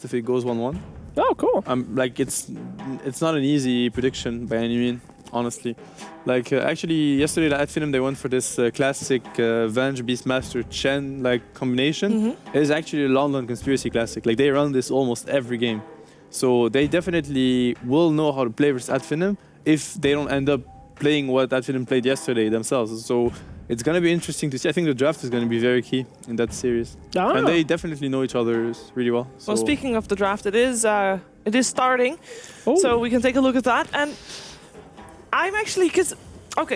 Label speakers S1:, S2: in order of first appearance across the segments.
S1: if it goes 1-1.
S2: Oh, cool.
S1: Like it's not an easy prediction by any means, honestly. Like actually yesterday at Finem they went for this classic Venge Beastmaster Chen like combination. It is actually a London Conspiracy classic. Like they run this almost every game, so they definitely will know how to play versus at Finem if they don't end up playing what at Finem played yesterday themselves. So it's gonna be interesting to see. I think the draft is gonna be very key in that series, and they definitely know each other really well. So.
S3: Well, speaking of the draft, it is starting, so we can take a look at that. And I'm actually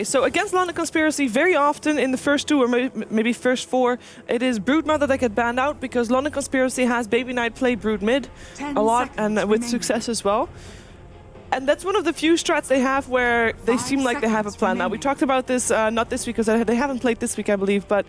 S3: so against London Conspiracy, very often in the first 2 or maybe first 4, it is Broodmother that get banned out because London Conspiracy has Baby Knight play Brood mid a lot and with success as well. And that's one of the few strats they have where they seem like they have a plan. Now, we talked about this, not this week, because they haven't played this week, I believe, but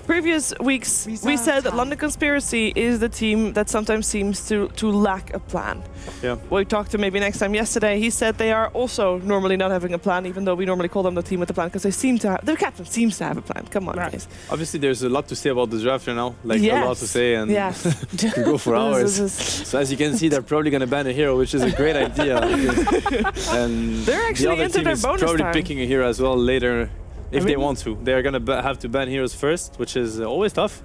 S3: previous weeks, we said that London Conspiracy is the team that sometimes seems to lack a plan.
S1: Yeah.
S3: We talked to maybe next time yesterday. He said they are also normally not having a plan, even though we normally call them the team with a plan, because they seem to have, their captain seems to have a plan. Come on, guys.
S1: Obviously, there's a lot to say about the draft right now. Like, a lot to say, and we can go for hours. So as you can see, they're probably going to ban a hero, which is a great idea. And
S3: they're actually
S1: the other team is probably picking a hero as well later. If they want to, they're gonna have to ban heroes first, which is always tough.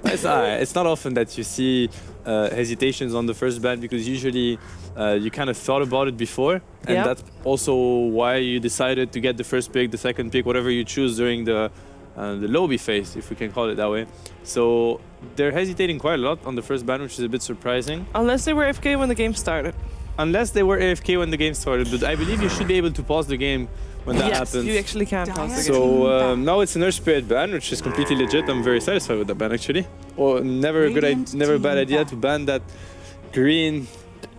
S1: It's not often that you see hesitations on the first ban, because usually you kind of thought about it before, and that's also why you decided to get the first pick, the second pick, whatever you choose during the lobby phase, if we can call it that way. So they're hesitating quite a lot on the first ban, which is a bit surprising.
S3: Unless they were AFK when the game started.
S1: Unless they were AFK when the game started, but I believe you should be able to pause the game when that happens.
S3: You actually can pause the game.
S1: So now it's an Earth Spirit ban, which is completely legit. I'm very satisfied with that ban, actually. Or never a bad idea to ban that green.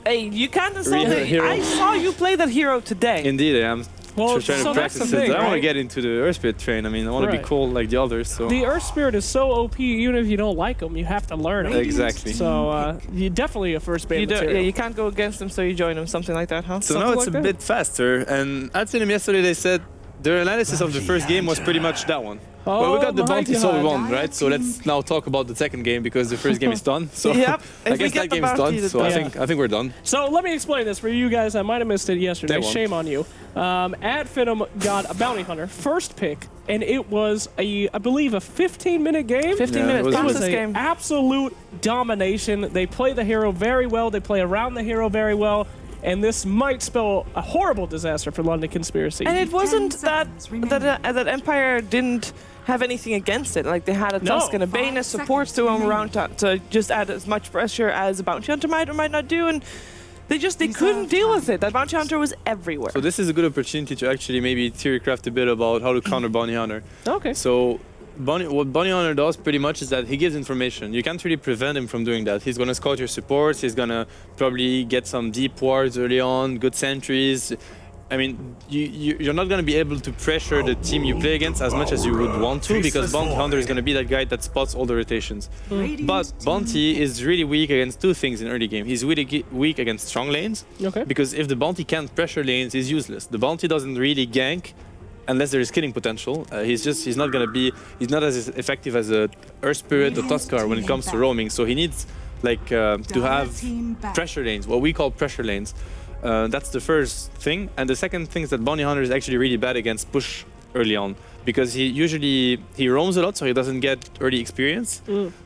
S3: Hey, you can't insult it. I saw you play that hero today.
S1: Indeed, I am.
S2: Well,
S1: trying to practice it. I want to get into the Earth Spirit train. I mean, I want to be cool like the others. So
S2: the Earth Spirit is so OP, even if you don't like them, you have to learn it.
S1: Exactly.
S2: So you definitely a first ban material.
S3: Yeah, you can't go against them, so you join them, something like that, huh?
S1: So now it's a bit faster. And at Finem yesterday, they said their analysis of the first game was pretty much that one. Well, we got the bounty, so we won, right? So let's now talk about the second game, because the first game is done. So I guess that game is done. So I think we're done.
S2: So let me explain this for you guys. I might have missed it yesterday. Shame on you. At Finem got a bounty hunter first pick, and it was I believe a 15-minute game.
S3: 15 minutes.
S2: It was an absolute domination. They play the hero very well. They play around the hero very well. And this might spell a horrible disaster for London Conspiracy.
S3: And it wasn't that Empire didn't have anything against it. Like, they had a Tusk and a Bane as supports to him around to just add as much pressure as a Bounty Hunter might or might not do, and they couldn't deal with it. That Bounty Hunter was everywhere.
S1: So this is a good opportunity to actually maybe theorycraft a bit about how to counter Bounty Hunter.
S2: Okay.
S1: So what Bounty Hunter does pretty much is that he gives information. You can't really prevent him from doing that. He's going to scout your supports. He's going to probably get some deep wards early on, good sentries. I mean, you're not going to be able to pressure the team you play against as much as you would want to, because Bounty Hunter is going to be that guy that spots all the rotations. But Bounty is really weak against two things in early game. He's really weak against strong lanes, because if the Bounty can't pressure lanes, he's useless. The Bounty doesn't really gank unless there is killing potential. He's not as effective as a Earth Spirit or Tuskar when it comes to roaming. So he needs to have pressure lanes, what we call pressure lanes. That's the first thing. And the second thing is that Bounty Hunter is actually really bad against push early on, because he roams a lot, so he doesn't get early experience.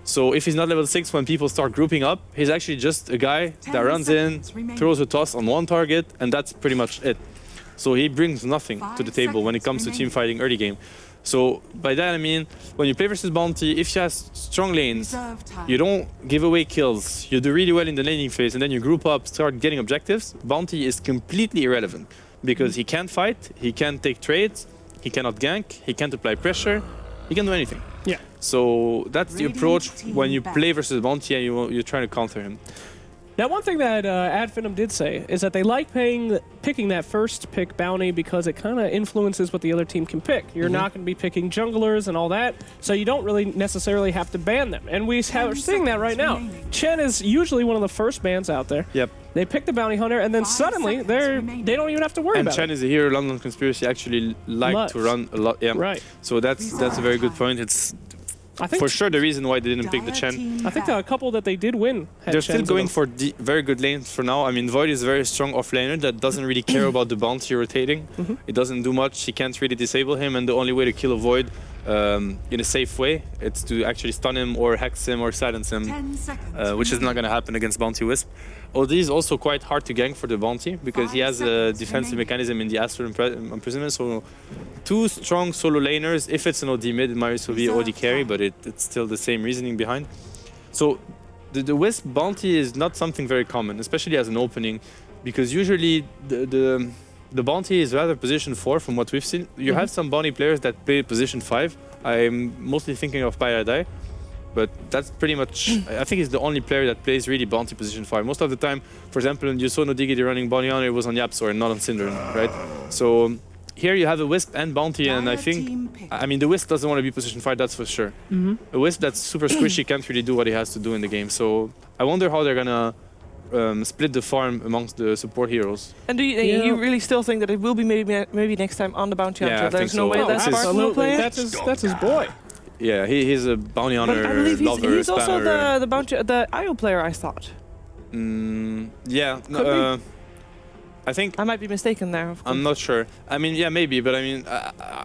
S1: So if he's not level 6 when people start grouping up, he's actually just a guy that runs in, throws a toss on one target, and that's pretty much it. So he brings nothing to the table when it comes to team fighting early game. So by that I mean, when you play versus Bounty, if you have strong lanes, you don't give away kills, you do really well in the laning phase, and then you group up, start getting objectives, Bounty is completely irrelevant. Because he can't fight, he can't take trades, he cannot gank, he can't apply pressure, he can't do anything.
S2: Yeah.
S1: So that's the approach when you play versus Bounty and you're trying to counter him.
S2: Now, one thing that Ad Finem did say is that they like picking that first pick bounty because it kind of influences what the other team can pick. You're not going to be picking junglers and all that, so you don't really necessarily have to ban them. And we're seeing that right now. Chen is usually one of the first bans out there.
S1: Yep.
S2: They pick the bounty hunter, and then suddenly they don't even have to worry about it.
S1: And Chen is a hero London Conspiracy actually like to run a lot. Yeah.
S2: Right.
S1: So that's a very good point.
S2: I think
S1: for sure the reason why they didn't pick the Chen.
S2: I think a couple that they did win had
S1: They're still
S2: Chens in
S1: going
S2: them.
S1: for very good lanes for now. I mean, Void is a very strong offlaner that doesn't really care about the bounty rotating. It doesn't do much. He can't really disable him, and the only way to kill a Void in a safe way, it's to actually stun him or hex him or silence him, which is not going to happen against Bounty Wisp. OD is also quite hard to gank for the bounty because he has a defensive mechanism in the Astral Imprisonment. So 2 strong solo laners. If it's an OD mid, it might also be OD carry, but it's still the same reasoning behind. So the Wisp bounty is not something very common, especially as an opening, because usually the bounty is rather position 4 from what we've seen. You have some bounty players that play position 5. I'm mostly thinking of Pyradai. But that's pretty much, I think he's the only player that plays really bounty position 5. Most of the time, for example, when you saw Nodigity running bounty on, it was on Yapsor and not on Synderen, right? So here you have a Wisp and bounty, and I think, I mean, the Wisp doesn't want to be position 5, that's for sure. A Wisp that's super squishy can't really do what he has to do in the game. So I wonder how they're gonna split the farm amongst the support heroes.
S3: And do you really still think that it will be maybe next time on the bounty hunter?
S1: Yeah, I
S3: There's
S1: think
S3: no
S1: so.
S3: way
S1: Oh,
S3: that Spartan will play it?
S2: That's his boy.
S1: Yeah, he's a bounty hunter
S3: But I believe
S1: lover,
S3: he's also
S1: spammer.
S3: the IO player, I thought.
S1: Yeah,
S2: Could
S1: I think
S3: I might be mistaken there. Of course.
S1: I'm not sure. I mean, yeah, maybe, but I mean,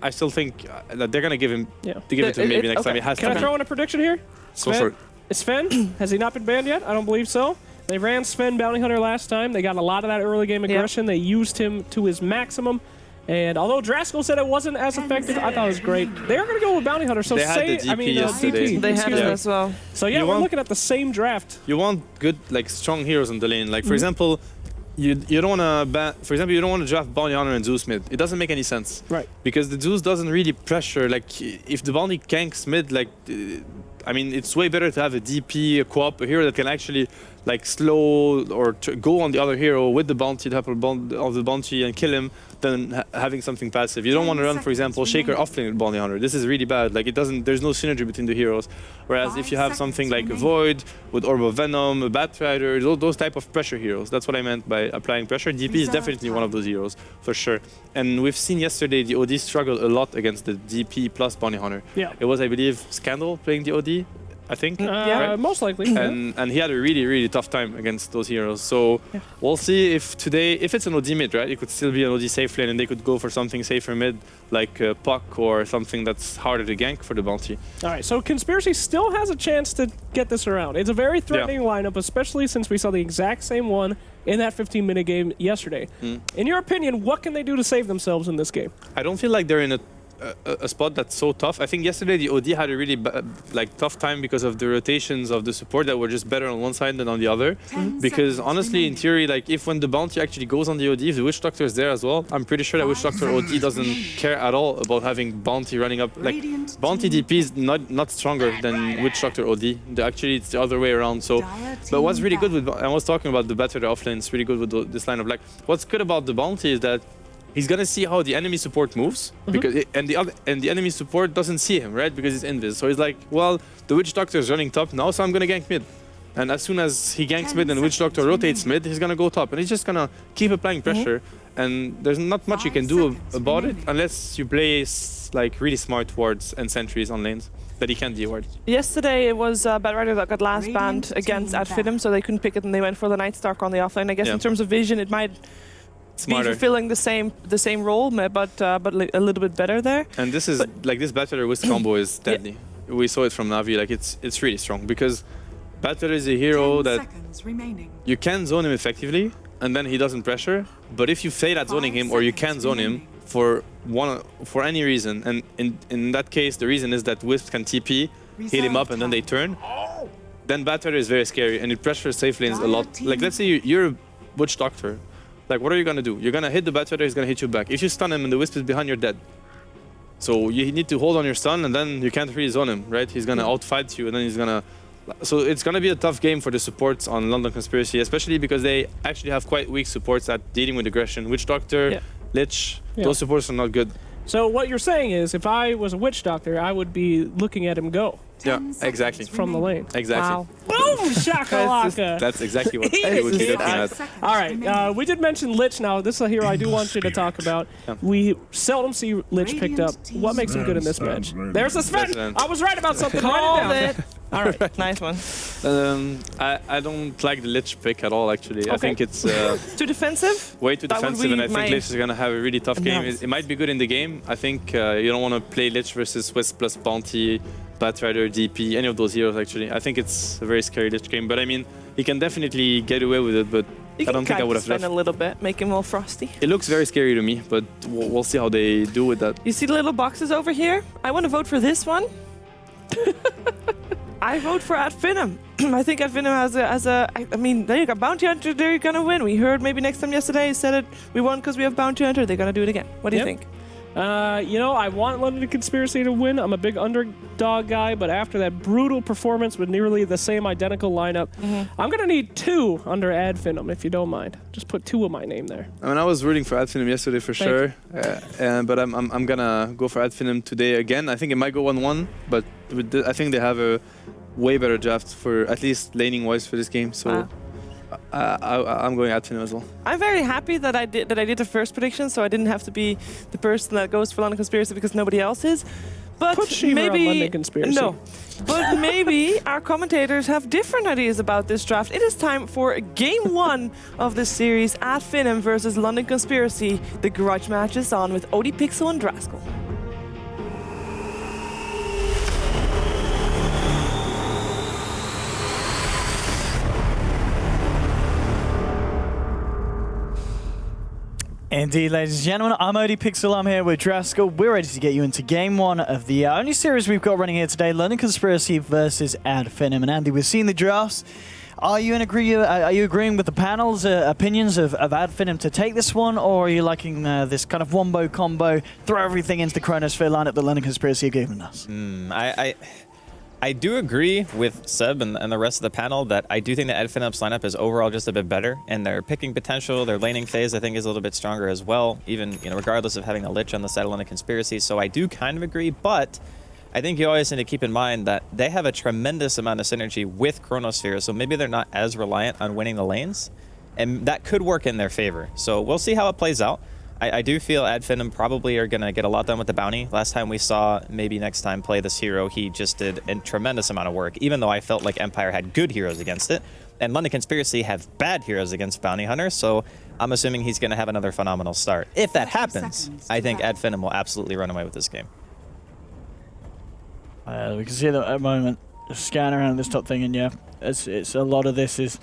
S1: I still think that they're gonna give him to give it to him maybe next time. It has
S2: Can
S1: to
S2: I throw in a prediction here?
S1: Go for it.
S2: Is Sven? Has he not been banned yet? I don't believe so. They ran Sven Bounty Hunter last time. They got a lot of that early game aggression. They used him to his maximum. And although Draskell said it wasn't as effective, I thought it was great. They're going to go with Bounty Hunter. So
S1: they had the DP yesterday.
S2: DP.
S3: They had it as well.
S2: So yeah, we're looking at the same draft.
S1: You want good, like, strong heroes on the lane. Like, for example, you don't want to ban. For example, you don't want to draft Bounty Hunter and Zeus mid. It doesn't make any sense.
S2: Right.
S1: Because the Zeus doesn't really pressure. Like, if the Bounty ganks mid, like, I mean, it's way better to have a DP, a co-op, a hero that can actually, like, slow or go on the other hero with the bounty, of the bounty, and kill him, than having something passive. You don't want to run, for example, Shaker offlane with Bounty Hunter. This is really bad. Like, there's no synergy between the heroes. Whereas if you have something like a Void with Orb of Venom, a Batrider, those type of pressure heroes. That's what I meant by applying pressure. DP is definitely one of those heroes, for sure. And we've seen yesterday the OD struggle a lot against the DP plus Bounty Hunter.
S2: Yeah.
S1: It was, I believe, Scandal playing the OD, I think.
S2: Most likely.
S1: And he had a really, really tough time against those heroes. So we'll see if today, if it's an OD mid, right, it could still be an OD safe lane and they could go for something safer mid, like Puck or something that's harder to gank for the bounty.
S2: All right, so Conspiracy still has a chance to get this around. It's a very threatening lineup, especially since we saw the exact same one in that 15-minute game yesterday. In your opinion, what can they do to save themselves in this game?
S1: I don't feel like they're in a spot that's so tough. I think yesterday the OD had a really tough time because of the rotations of the support that were just better on one side than on the other. Because honestly, in theory, like, if when the bounty actually goes on the OD, if the Witch Doctor is there as well, I'm pretty sure that Witch Doctor OD doesn't care at all about having bounty running up. Like, bounty DP is not stronger than Witch Doctor OD. Actually, it's the other way around. So, but what's really good with, I was talking about the better offlane, it's really good with this line of black. What's good about the bounty is that he's gonna see how the enemy support moves, because and the enemy support doesn't see him, right? Because he's invis. So he's like, well, the Witch Doctor is running top now, so I'm gonna gank mid. And as soon as he ganks mid and the Witch Doctor rotates mid, he's gonna go top, and he's just gonna keep applying pressure. And there's not much you can do about it unless you play like really smart wards and sentries on lanes that he can't de-ward.
S3: Yesterday it was Batrider that got last banned against Finem, so they couldn't pick it and they went for the Night Stalker on the offlane. I guess in terms of vision, it might be fulfilling the same role, but a little bit better there.
S1: And this is like this Batrider Wisp combo is deadly. We saw it from Navi. Like, it's really strong because Batrider is a hero that you can zone him effectively, and then he doesn't pressure. But if you fail at zoning him, or you can't zone him for any reason, and in that case the reason is that Wisp can TP, heal him up, and then they turn. Then Batrider is very scary, and it pressures safe lanes a lot. Like, let's say you're a Witch Doctor. Like, what are you gonna do? You're gonna hit the Batrider, he's gonna hit you back. If you stun him and the Wisp is behind, you're dead. So you need to hold on your stun, and then you can't really zone him, right? He's gonna outfight you, and then he's gonna... So it's gonna be a tough game for the supports on London Conspiracy, especially because they actually have quite weak supports at dealing with aggression. Witch Doctor, Lich, those supports are not good.
S2: So what you're saying is, if I was a Witch Doctor, I would be looking at him go.
S1: Yeah, exactly.
S2: from the lane.
S1: Exactly.
S3: Wow.
S2: Boom! Shakalaka!
S1: That's exactly what I would be looking at.
S2: All right, we did mention Lich. Now, this is a hero I do want you to talk about. We seldom see Lich picked up. What makes him good in this match? There's the Sven! I was right about something.
S3: Called
S2: Write it
S3: it.
S2: down.
S3: All right, nice one.
S1: I don't like the Lich pick at all, actually. I
S2: Okay.
S1: think it's
S3: Too defensive?
S1: way too
S3: That would
S1: defensive,
S3: be
S1: and I think
S3: my
S1: Lich is going to have a really tough game.
S3: analysis.
S1: It might be good in the game. I think you don't want to play Lich versus Swiss plus Bounty, Batrider, DP, any of those heroes, actually. I think it's a very scary Lich game, but I mean, he can definitely get away with it, but
S3: You
S1: I don't think I would have
S3: spend
S1: left.
S3: a little bit, make him all frosty.
S1: It looks very scary to me, but we'll see how they do with that.
S3: You see the little boxes over here? I want to vote for this one. I vote for Finem. I think Finem has a. I mean, there you go. Bounty Hunter, they're gonna win. We heard maybe next time yesterday. He said it. We won because we have Bounty Hunter. They're gonna do it again. What do you think?
S2: You know, I want London Conspiracy to win. I'm a big underdog guy, but after that brutal performance with nearly the same identical lineup, I'm going to need 2 under Adfinem, if you don't mind. Just put 2 of my name there.
S1: I mean, I was rooting for Adfinem yesterday for sure, but I'm gonna go for Adfinem today again. I think it might go 1-1, but I think they have a way better draft for at least laning wise for this game. So I'm going Adfinem as well.
S3: I'm very happy that I did the first prediction, so I didn't have to be the person that goes for London Conspiracy because nobody else is. But
S2: Put Shiva
S3: maybe
S2: on London Conspiracy.
S3: No. But maybe our commentators have different ideas about this draft. It is time for game 1 of this series, Finem versus London Conspiracy. The grudge match is on with Odie Pixel and Draskell.
S4: Indeed, ladies and gentlemen, I'm Odie Pixel, I'm here with Draskell. We're ready to get you into game 1 of the only series we've got running here today, London Conspiracy versus Finem. And Andy, we've seen the drafts. Are you agreeing with the panel's opinions of Finem to take this one, or are you liking this kind of wombo combo, throw everything into the Chronosphere lineup that London Conspiracy have given us?
S5: I do agree with Seb and the rest of the panel that I do think that Finem's lineup is overall just a bit better, and their picking potential, their laning phase, I think is a little bit stronger as well, even regardless of having a Lich on the side of London Conspiracy. So I do kind of agree, but I think you always need to keep in mind that they have a tremendous amount of synergy with Chronosphere, so maybe they're not as reliant on winning the lanes, and that could work in their favor. So we'll see how it plays out. I do feel Finem probably are going to get a lot done with the bounty. Last time we saw maybe next time play this hero, he just did a tremendous amount of work, even though I felt like Empire had good heroes against it. And London Conspiracy have bad heroes against bounty hunters, so I'm assuming he's going to have another phenomenal start. If that happens, I think Finem will absolutely run away with this game.
S4: We can see that at the moment, scan around this top thing, and yeah, it's a lot of this is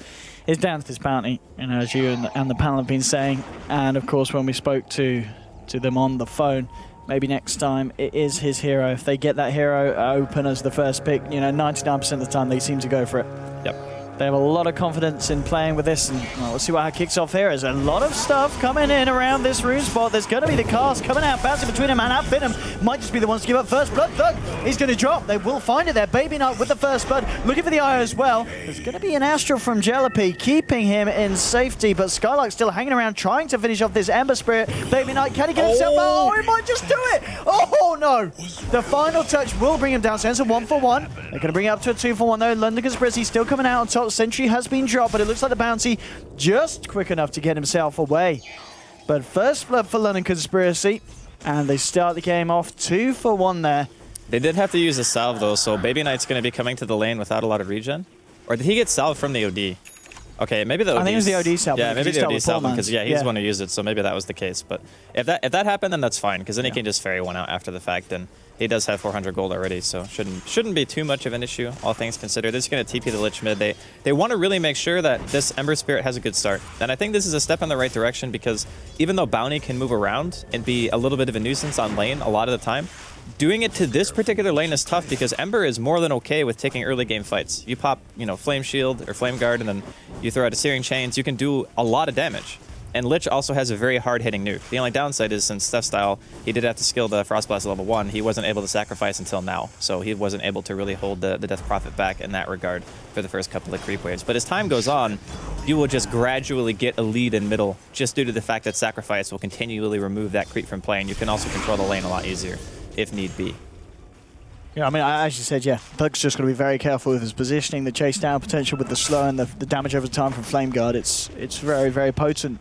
S4: down to this bounty, as you and the panel have been saying. And of course, when we spoke to them on the phone, maybe next time it is his hero. If they get that hero open as the first pick, 99% of the time they seem to go for it.
S5: Yep.
S4: They have a lot of confidence in playing with this, and we'll see how it kicks off here. There's a lot of stuff coming in around this rune spot. There's going to be the cast coming out, bouncing between him and Finem. Might just be the ones to give up first blood. Thug, he's going to drop. They will find it there. Baby Knight with the first blood, looking for the eye as well. There's going to be an Astral from Jalopy, keeping him in safety, but Skylark's still hanging around, trying to finish off this Ember Spirit. Baby Knight, can he get himself out? Oh, he might just do it. Oh, no. The final touch will bring him down. So it's a 1-for-1. They're going to bring it up to a 2-for-1, though. London Conspiracy still coming out on top. Sentry has been dropped, but it looks like the bounty just quick enough to get himself away. But first blood for London Conspiracy, and they start the game off 2-for-1 there.
S5: They did have to use a salve, though, so Baby Knight's going to be coming to the lane without a lot of regen. Or did he get salve from the OD? Okay, maybe the OD.
S4: I think it was the OD salve.
S5: Yeah, maybe the OD salve, because he's the one who used it, so maybe that was the case. But if that happened, then that's fine, because then he can just ferry one out after the fact, and he does have 400 gold already, so shouldn't be too much of an issue, all things considered. They're just going to TP the Lich mid. They want to really make sure that this Ember Spirit has a good start. And I think this is a step in the right direction, because even though Bounty can move around and be a little bit of a nuisance on lane a lot of the time, doing it to this particular lane is tough, because Ember is more than okay with taking early game fights. You pop, Flame Shield or Flame Guard, and then you throw out a Searing Chains, you can do a lot of damage. And Lich also has a very hard-hitting nuke. The only downside is, since Steph's style, he did have to skill the Frost Blast level 1, he wasn't able to sacrifice until now. So he wasn't able to really hold the Death Prophet back in that regard for the first couple of creep waves. But as time goes on, you will just gradually get a lead in middle, just due to the fact that Sacrifice will continually remove that creep from play, and you can also control the lane a lot easier, if need be.
S4: Yeah, I mean, as you said, yeah, Thug's just going to be very careful with his positioning, the chase down potential with the slow and the damage over time from Flame Guard. It's very, very potent.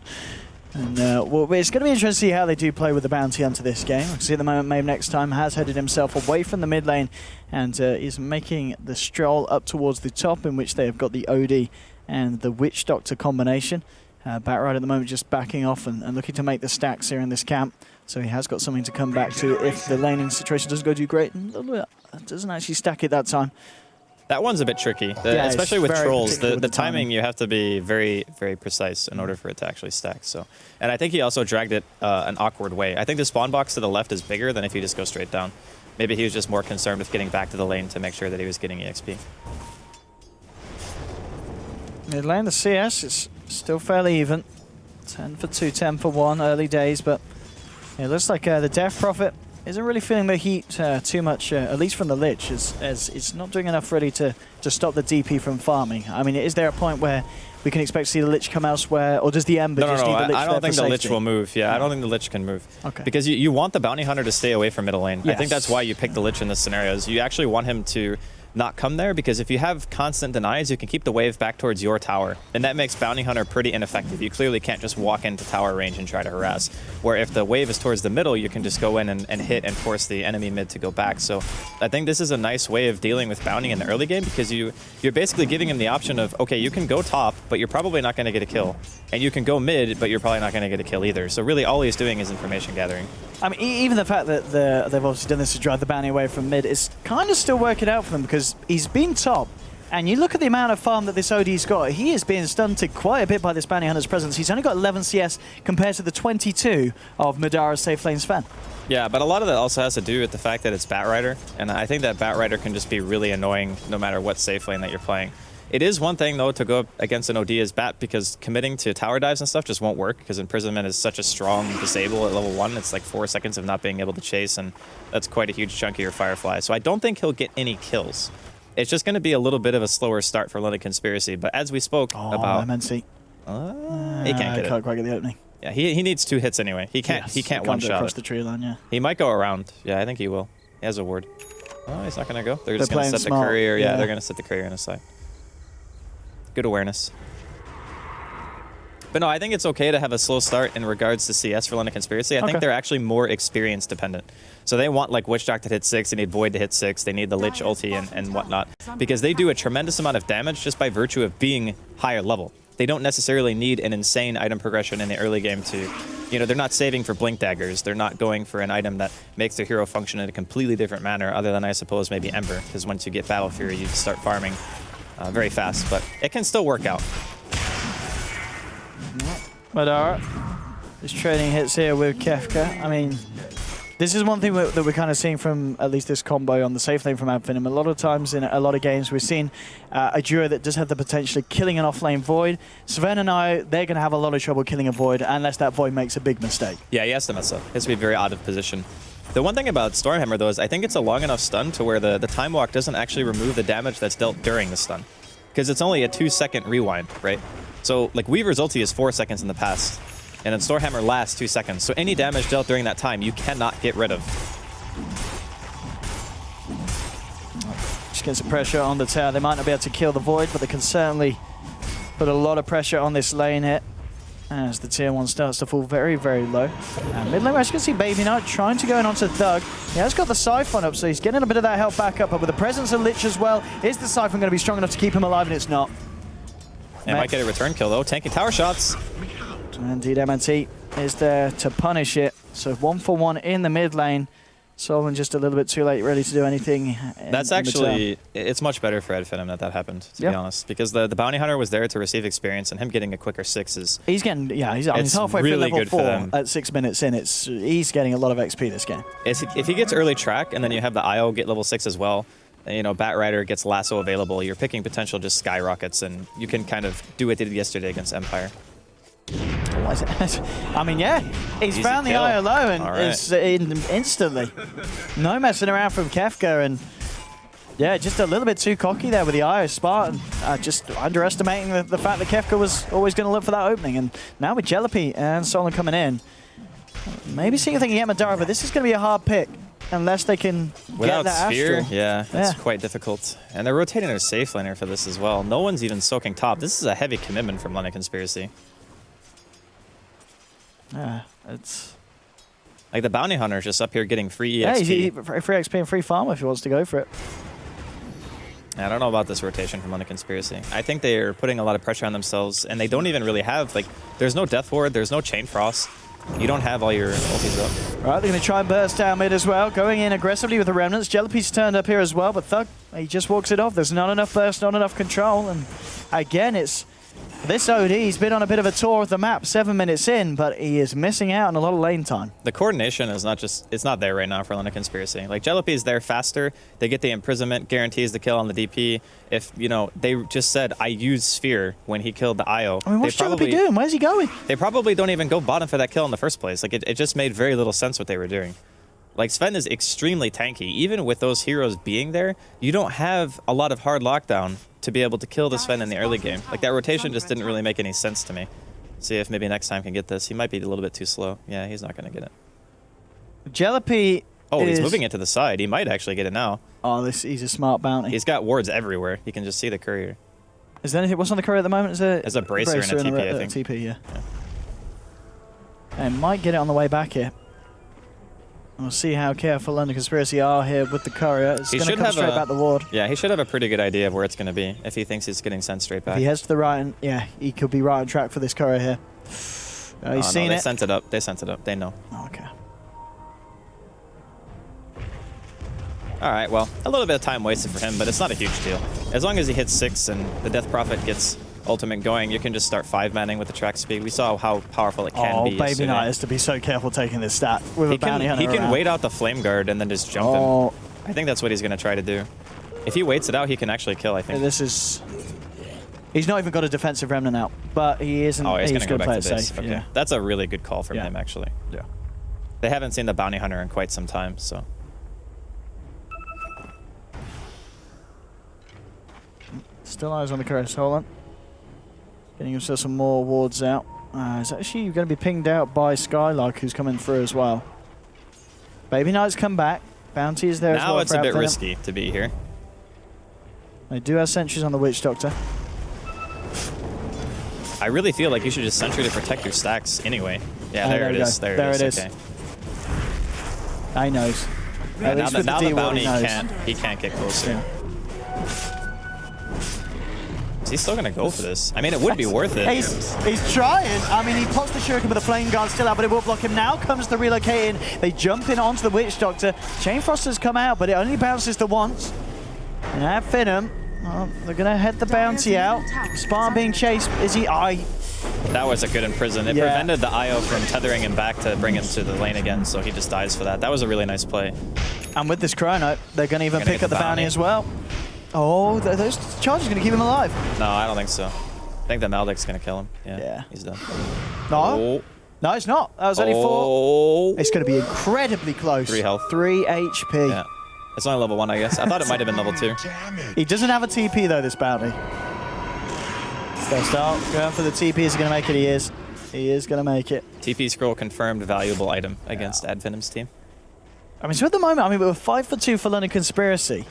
S4: And well, it's going to be interesting to see how they do play with the bounty onto this game. I see at the moment Maeve next time has headed himself away from the mid lane and is making the stroll up towards the top, in which they have got the OD and the Witch Doctor combination. Batrider at the moment just backing off and looking to make the stacks here in this camp. So he has got something to come back to if the laning situation doesn't go too great. And doesn't actually stack it that time.
S5: That one's a bit tricky, especially with trolls. The timing, you have to be very, very precise in order for it to actually stack. So, and I think he also dragged it an awkward way. I think the spawn box to the left is bigger than if you just go straight down. Maybe he was just more concerned with getting back to the lane to make sure that he was getting EXP.
S4: Mid lane, the CS is still fairly even. 10 for 2, 10 for 1, early days, but it looks like the Death Prophet isn't really feeling the heat too much, at least from the Lich, as it's not doing enough really to stop the DP from farming. I mean, is there a point where we can expect to see the Lich come elsewhere, or does the Ember just need the Lich?
S5: I don't think the
S4: safety?
S5: Lich will move. Yeah, I don't think the Lich can move.
S4: Okay.
S5: Because you want the Bounty Hunter to stay away from middle lane.
S4: Yes.
S5: I think that's why you pick the Lich in this scenario. Is you actually want him to not come there, because if you have constant denies, you can keep the wave back towards your tower, and that makes Bounty Hunter pretty ineffective. You clearly can't just walk into tower range and try to harass, where if the wave is towards the middle, you can just go in and hit and force the enemy mid to go back. So I think this is a nice way of dealing with Bounty in the early game, because you're basically giving him the option of, okay, you can go top, but you're probably not going to get a kill, and you can go mid, but you're probably not going to get a kill either. So really all he's doing is information gathering.
S4: I mean, even the fact that they've obviously done this to drive the bounty away from mid is kind of still working out for them, because he's been top, and you look at the amount of farm that this OD's got, he is being stunted quite a bit by this bounty hunter's presence. He's only got 11 CS compared to the 22 of Madara's safe lane Sven.
S5: Yeah, but a lot of that also has to do with the fact that it's Batrider, and I think that Batrider can just be really annoying no matter what safe lane that you're playing. It is one thing, though, to go up against an OD as Bat, because committing to tower dives and stuff just won't work, because Imprisonment is such a strong disable at level 1. It's like 4 seconds of not being able to chase, and that's quite a huge chunk of your Firefly. So I don't think he'll get any kills. It's just going to be a little bit of a slower start for London Conspiracy, but as we spoke about...
S4: MNC.
S5: He can't get it.
S4: Can't quite get the opening.
S5: Yeah, he needs 2 hits anyway. He can't one-shot
S4: across
S5: it.
S4: the tree line, yeah.
S5: He might go around. Yeah, I think he will. He has a ward. Oh, he's not going to go. They're just going to set the
S4: smart,
S5: courier. Yeah, they're going to set the courier in his side. Good awareness. But no, I think it's okay to have a slow start in regards to CS for London Conspiracy. I think they're actually more experience dependent. So they want like Witch Doctor to hit 6, they need Void to hit 6, they need the Lich ulti and whatnot. Because they do a tremendous amount of damage just by virtue of being higher level. They don't necessarily need an insane item progression in the early game to, you know, they're not saving for Blink Daggers. They're not going for an item that makes their hero function in a completely different manner, other than, I suppose, maybe Ember. Because once you get Battle Fury, you start farming very fast, but it can still work out.
S4: Madara is trading hits here with Kefka. I mean, this is one thing that we're kind of seeing from at least this combo on the safe lane from Finem. A lot of times in a lot of games we've seen a duo that does have the potential of killing an offlane Void. Sven and I, they're going to have a lot of trouble killing a Void unless that Void makes a big mistake.
S5: Yeah, he has to mess up. He has to be very out of position. The one thing about Stormhammer, though, is I think it's a long enough stun to where the Time Walk doesn't actually remove the damage that's dealt during the stun. Because it's only a 2-second rewind, right? So, like, Weaver's ulti is 4 seconds in the past, and then Stormhammer lasts 2 seconds. So any damage dealt during that time, you cannot get rid of.
S4: Just get some pressure on the tower. They might not be able to kill the Void, but they can certainly put a lot of pressure on this lane here as the tier 1 starts to fall very, very low. And mid lane, as you can see, Baby Knight trying to go in onto Thug. He has got the Siphon up, so he's getting a bit of that health back up, but with the presence of Lich as well, is the Siphon going to be strong enough to keep him alive? And it's not.
S5: It might get a return kill, though. Tanking tower shots.
S4: Indeed, MNT is there to punish it. So 1 for 1 in the mid lane. Solon just a little bit too late, ready to do anything.
S5: That's actually, it's much better for Finem that happened, to be honest. Because the Bounty Hunter was there to receive experience, and him getting a quicker 6 is...
S4: He's getting, yeah, he's halfway
S5: really
S4: through level 4
S5: good
S4: at 6 minutes in. He's getting a lot of XP this game.
S5: If he gets early track, and then you have the IO get level 6 as well, you know, Batrider gets Lasso available, your picking potential just skyrockets, and you can kind of do what they did yesterday against Empire.
S4: I mean, yeah, he's found the ILO and it's instantly. No messing around from Kefka, and yeah, just a little bit too cocky there with the IO Spartan. Just underestimating the fact that Kefka was always going to look for that opening. And now with Jellapi and Solon coming in, maybe seeing if they can get Madara, but this is going to be a hard pick. unless they can
S5: Without
S4: get that
S5: Sphere,
S4: Astral.
S5: yeah, it's quite difficult. And they're rotating their safe laner for this as well. No one's even soaking top. This is a heavy commitment from London Conspiracy.
S4: Yeah, it's...
S5: Like, the Bounty Hunter's just up here getting free
S4: Yeah,
S5: EXP.
S4: free XP and free farm if he wants to go for it.
S5: I don't know about this rotation from London Conspiracy. I think they are putting a lot of pressure on themselves, and they don't even really have, like, there's no Death Ward, there's no Chain Frost. You don't have all your ultis up.
S4: Right, they're going to try and burst down mid as well, going in aggressively with the Remnants. Jellypi's turned up here as well, but Thug, he just walks it off. There's not enough burst, not enough control, and again, it's... This OD, he's been on a bit of a tour of the map 7 minutes in, but he is missing out on a lot of lane time.
S5: The coordination is not just, it's not there right now for London Conspiracy. Like, Jellypi is there faster. They get the imprisonment, guarantees the kill on the DP. If, you know, they just said, I used Sphere when he killed the IO.
S4: I mean, what's Jellypi doing? Where's he going?
S5: They probably don't even go bottom for that kill in the first place. Like, it just made very little sense what they were doing. Like, Sven is extremely tanky. Even with those heroes being there, you don't have a lot of hard lockdown to be able to kill the Sven in the early game. Like, that rotation just didn't really make any sense to me. See if maybe next time can get this. He might be a little bit too slow. Yeah, he's not going to get it.
S4: Jellypi
S5: he's moving it to the side. He might actually get it now.
S4: Oh, he's a smart bounty.
S5: He's got wards everywhere. He can just see the courier.
S4: Is there anything? What's on the courier at the moment?
S5: There's a bracer and a TP, I think.
S4: TP, yeah. And might get it on the way back here. We'll see how careful London Conspiracy are here with the courier. It's going to come straight back the ward.
S5: Yeah, he should have a pretty good idea of where it's going to be if he thinks he's getting sent straight back.
S4: If he heads to the right, and yeah, he could be right on track for this courier here. He's seen
S5: they
S4: it.
S5: sent it up. They sent it up. They know.
S4: Okay.
S5: All right, well, a little bit of time wasted for him, but it's not a huge deal. As long as he hits 6 and the Death Prophet gets ultimate going, you can just start 5-manning with the track speed. We saw how powerful it can be.
S4: Oh, Baby Knight has to be so careful taking this stat with a bounty hunter
S5: He can
S4: around.
S5: wait out the Flame Guard and then just jump him. I think that's what he's going to try to do. If he waits it out, he can actually kill, I think.
S4: This is... He's not even got a defensive remnant out, but he isn't.
S5: Oh, he's going to go
S4: play
S5: back
S4: it
S5: to base.
S4: safe.
S5: Okay.
S4: Yeah.
S5: That's a really good call from him, actually.
S4: Yeah.
S5: They haven't seen the Bounty Hunter in quite some time, so...
S4: Still eyes on the courier. Hold on. Getting himself some more wards out. He's actually going to be pinged out by Skylark, who's coming through as well. Baby Knight's come back. Bounty is there as well.
S5: Now it's a bit risky to be here.
S4: They do have sentries on the Witch Doctor.
S5: I really feel like you should just sentry to protect your stacks anyway. Yeah, there it is. There it is. Okay.
S4: He knows.
S5: Yeah, now the bounty he can't get closer.
S4: Yeah.
S5: Is he still going to go for this? I mean, it would be worth it.
S4: He's trying. I mean, he pops the shuriken, but the flame guard still out, but it will block him. Now comes the relocating. They jump in onto the Witch Doctor. Chain Frost has come out, but it only bounces the once. And at Finem, they're going to head the bounty out. Spartan being chased. Is he?
S5: That was a good imprison. It prevented the IO from tethering him back to bring him to the lane again, so he just dies for that. That was a really nice play.
S4: And with this chrono, they're going to even pick up the bounty as well. Oh, those charges are going to keep him alive.
S5: No, I don't think so. I think the Maldek's going to kill him. Yeah, he's done.
S4: No, no, it's not. That was only 4. It's going to be incredibly close.
S5: 3 health.
S4: 3 HP.
S5: Yeah. It's only level 1, I guess. I thought it might have been level 2.
S4: He doesn't have a TP, though, this bounty. They'll start going for the TP. Is he going to make it? He is. He is going to make it.
S5: TP scroll confirmed valuable item against Advenom's team.
S4: I mean, so at the moment, we were 5 for 2 for London Conspiracy.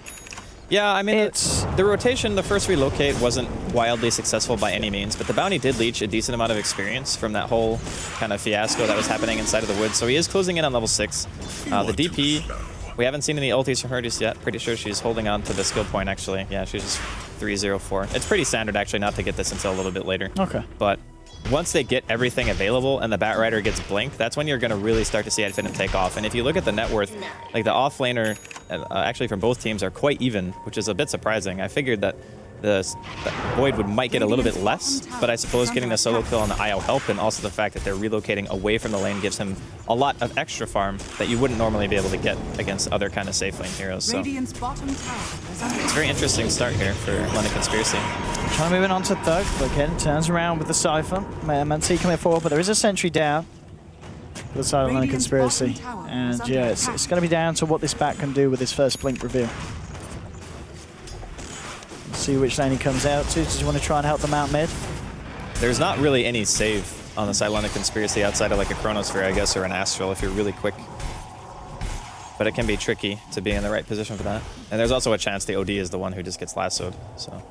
S5: Yeah, I mean, the rotation, the first relocate wasn't wildly successful by any means, but the bounty did leech a decent amount of experience from that whole kind of fiasco that was happening inside of the woods. So he is closing in on level 6. The DP, we haven't seen any ultis from her just yet. Pretty sure she's holding on to the skill point, actually. Yeah, she's just 304. It's pretty standard, actually, not to get this until a little bit later.
S4: Okay.
S5: But once they get everything available and the Bat Rider gets blinked, that's when you're going to really start to see Advenom take off. And if you look at the net worth, like the offlaner, actually from both teams are quite even, which is a bit surprising. I figured that the Void might get a little bit less, but I suppose getting the solo kill on the IO helped, and also the fact that they're relocating away from the lane gives him a lot of extra farm that you wouldn't normally be able to get against other kind of safe lane heroes. So it's a very interesting start here for London Conspiracy.
S4: Trying to move in onto Thug, but again turns around with the Cypher. Manti coming forward, but there is a sentry down for the side of London Conspiracy. And yeah, it's going to be down to what this bat can do with his first blink reveal. See which lane he comes out to. Does he want to try and help them out mid?
S5: There's not really any save on the side of London Conspiracy outside of like a Chronosphere, I guess, or an Astral if you're really quick. but it can be tricky to be in the right position for that. And there's also a chance the OD is the one who just gets lassoed, so.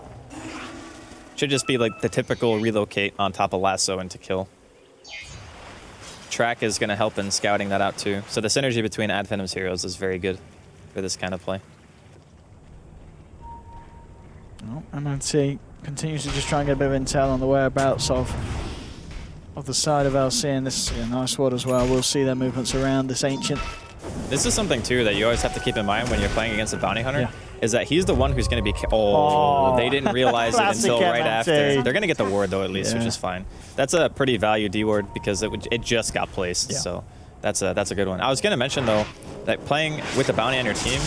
S5: Should just be like the typical relocate on top of lasso and to kill. Track is going to help in scouting that out too. So the synergy between Ad Finem's heroes is very good for this kind of play.
S4: Oh, and I'd say continues to just try and get a bit of intel on the whereabouts of the side of LC, and this is a nice ward as well. We'll see their movements around this Ancient.
S5: This is something too that you always have to keep in mind when you're playing against a bounty hunter.
S4: Yeah.
S5: Is that he's the one who's going to be... Oh, they didn't realize it until right after. They're going to get the ward, though, at least, which is fine. That's a pretty value D ward because it just got placed, so that's a good one. I was going to mention, though, that playing with the bounty on your team,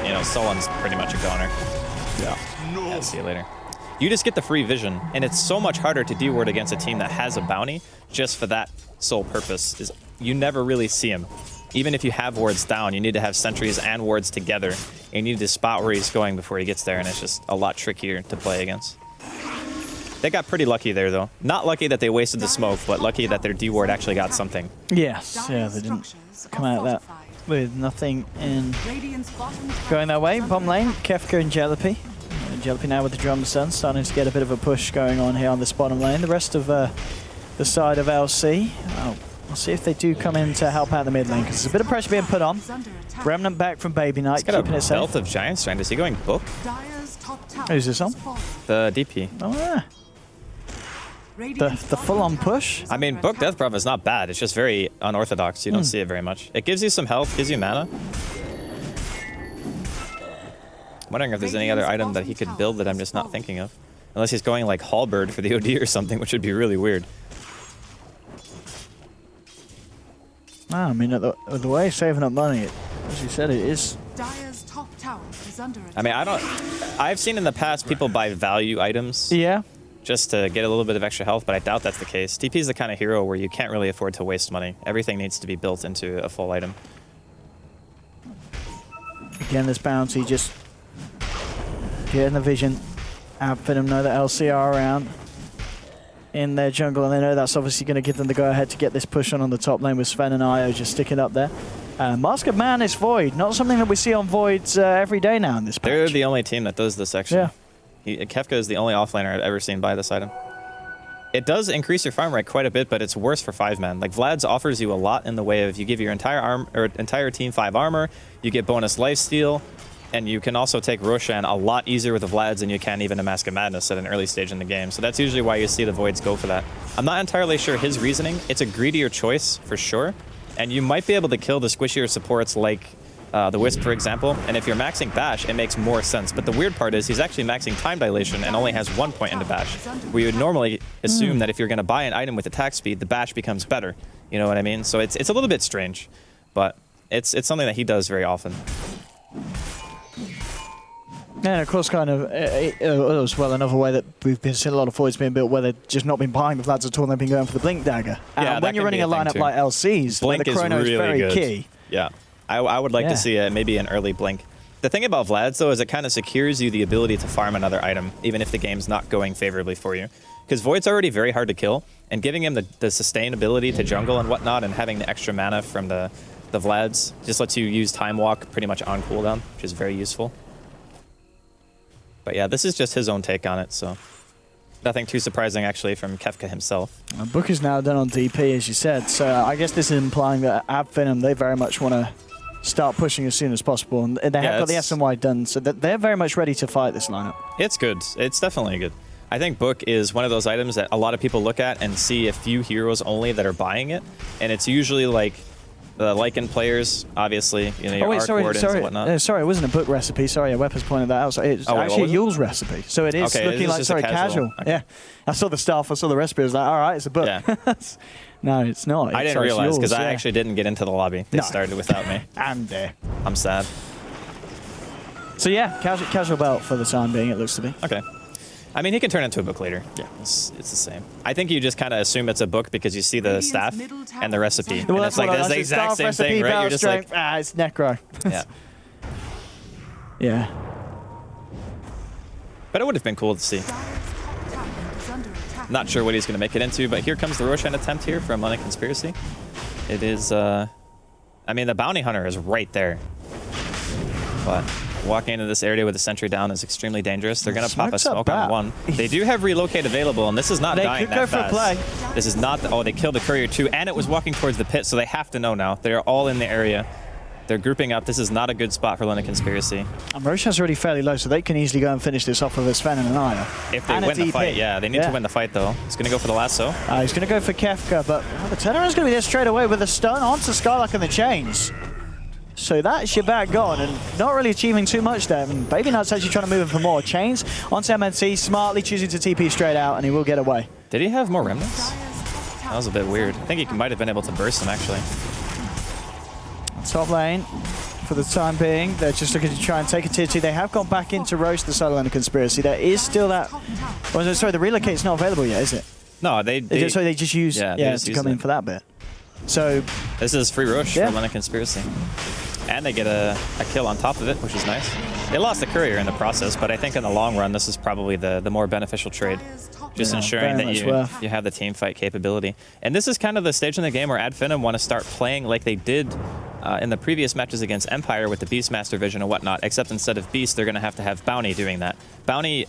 S5: you know, Sullen's pretty much a goner. Yeah, see you later. You just get the free vision, and it's so much harder to D ward against a team that has a bounty just for that sole purpose. Is you never really see him. Even if you have wards down, you need to have sentries and wards together. You need to spot where he's going before he gets there, and it's just a lot trickier to play against. They got pretty lucky there, though. Not lucky that they wasted the smoke, but lucky that their D ward actually got something.
S4: Yes, yeah, they didn't come out of that with nothing in going that way. Bottom lane, Kefka and Jellypy. Jellypy now with the Drum Sun, starting to get a bit of a push going on here on this bottom lane. The rest of the side of LC. We'll see if they do come in to help out the mid lane, because there's a bit of pressure being put on. Remnant back from Baby Knight, keeping it safe.
S5: Belt of Giant Strand. Is he going book?
S4: Who's this on?
S5: The DP.
S4: Oh, yeah. The full-on push.
S5: I mean, book Death Breath is not bad. It's just very unorthodox. You don't see it very much. It gives you some health, gives you mana. I'm wondering if there's any other item that he could build that I'm just not thinking of. Unless he's going like Halberd for the OD or something, which would be really weird.
S4: I mean, the way he's saving up money, as you said, it is.
S5: I mean, I've seen in the past people buy value items.
S4: Yeah.
S5: Just to get a little bit of extra health, but I doubt that's the case. TP is the kind of hero where you can't really afford to waste money. Everything needs to be built into a full item.
S4: Again, this bounty just getting the vision. Finem know that LC are around in their jungle, and they know that's obviously going to give them the go-ahead to get this push on the top lane with Sven and Io just sticking up there. Mask of Man is Void, not something that we see on Voids every day now in this patch.
S5: They're the only team that does this, actually.
S4: Yeah.
S5: Kefka is the only offlaner I've ever seen buy this item. It does increase your farm rate quite a bit, but it's worse for 5-man. Like, Vlad's offers you a lot in the way of you give your entire team 5 armor, you get bonus lifesteal, and you can also take Roshan a lot easier with the Vlads than you can even a Mask of Madness at an early stage in the game. So that's usually why you see the Voids go for that. I'm not entirely sure his reasoning. It's a greedier choice, for sure. And you might be able to kill the squishier supports like the Wisp, for example. And if you're maxing Bash, it makes more sense. But the weird part is he's actually maxing Time Dilation and only has 1 point into Bash. Where you would normally assume that if you're going to buy an item with attack speed, the Bash becomes better. You know what I mean? So it's a little bit strange. But it's something that he does very often.
S4: And of course, kind of, as well, another way that we've been seeing a lot of Voids being built where they've just not been buying the Vlads at all, they've been going for the Blink Dagger.
S5: Yeah,
S4: when you're running a lineup like LC's,
S5: Blink
S4: the Chrono is very
S5: good.
S4: key.
S5: Yeah, I would like to see maybe an early Blink. The thing about Vlad's, though, is it kind of secures you the ability to farm another item, even if the game's not going favorably for you. Because Void's already very hard to kill, and giving him the sustainability to jungle and whatnot, and having the extra mana from the Vlad's just lets you use Time Walk pretty much on cooldown, which is very useful. But yeah, this is just his own take on it, so nothing too surprising actually from Kefka himself.
S4: Book is now done on DP, as you said, so I guess this is implying that at Finem they very much want to start pushing as soon as possible, and they have got the SNY done, so that they're very much ready to fight this lineup.
S5: It's good. It's definitely good. I think Book is one of those items that a lot of people look at and see a few heroes only that are buying it, and it's usually like the Lycan players, obviously, you know, your Arc Wardens and whatnot.
S4: Sorry, it wasn't a Book recipe. Sorry, Weapons pointed that out. So it's actually a Yule's recipe. So it is looking like, casual. Okay. Yeah. I saw the stuff, I saw the recipe, I was like, all right, it's a Book. Yeah. No, it's not.
S5: I didn't realize, because I actually didn't get into the lobby. They started without me.
S4: And
S5: I'm sad.
S4: So yeah, casual belt for the time being, it looks to be.
S5: Okay. I mean, he can turn into a Book later. Yeah, it's the same. I think you just kind of assume it's a Book because you see the staff and the recipe.
S4: Well,
S5: and it's like that's the exact same thing, right? You're just like,
S4: it's Necro.
S5: Yeah.
S4: Yeah.
S5: But it would have been cool to see. Not sure what he's going to make it into, but here comes the Roshan attempt here from London Conspiracy. It is a I mean, the bounty hunter is right there. But walking into this area with the sentry down is extremely dangerous. They're going to pop a smoke on one. They do have relocate available, and this is not dying that fast. They could go for a play. This is not... oh, they killed the courier too, and it was walking towards the pit, so they have to know now. They're all in the area. They're grouping up. This is not a good spot for London Conspiracy. And
S4: Roshan's already fairly low, so they can easily go and finish this off with a Sven and an Aya.
S5: If they win the fight, yeah. They need to win the fight, though. He's going to go for the lasso.
S4: He's going to go for Kefka, but the turnaround's going to be there straight away with a stun onto Skylark and the chains. So that's your back gone, and not really achieving too much there. And Baby Nut's actually trying to move him for more. Chains onto MNT, smartly choosing to TP straight out, and he will get away.
S5: Did he have more remnants? That was a bit weird. I think he might have been able to burst him, actually.
S4: Top lane, for the time being, they're just looking to try and take a tier 2. They have gone back into roast the solo London Conspiracy. There is still that... oh, sorry, the relocate's not available yet, is it?
S5: No, they
S4: just use to come in for that bit. So
S5: this is free rush for London Conspiracy. And they get a kill on top of it, which is nice. They lost the courier in the process, but I think in the long run, this is probably the more beneficial trade. Just ensuring that you have the team fight capability. And this is kind of the stage in the game where Finem want to start playing like they did in the previous matches against Empire with the Beastmaster vision and whatnot, except instead of Beast, they're going to have Bounty doing that. Bounty,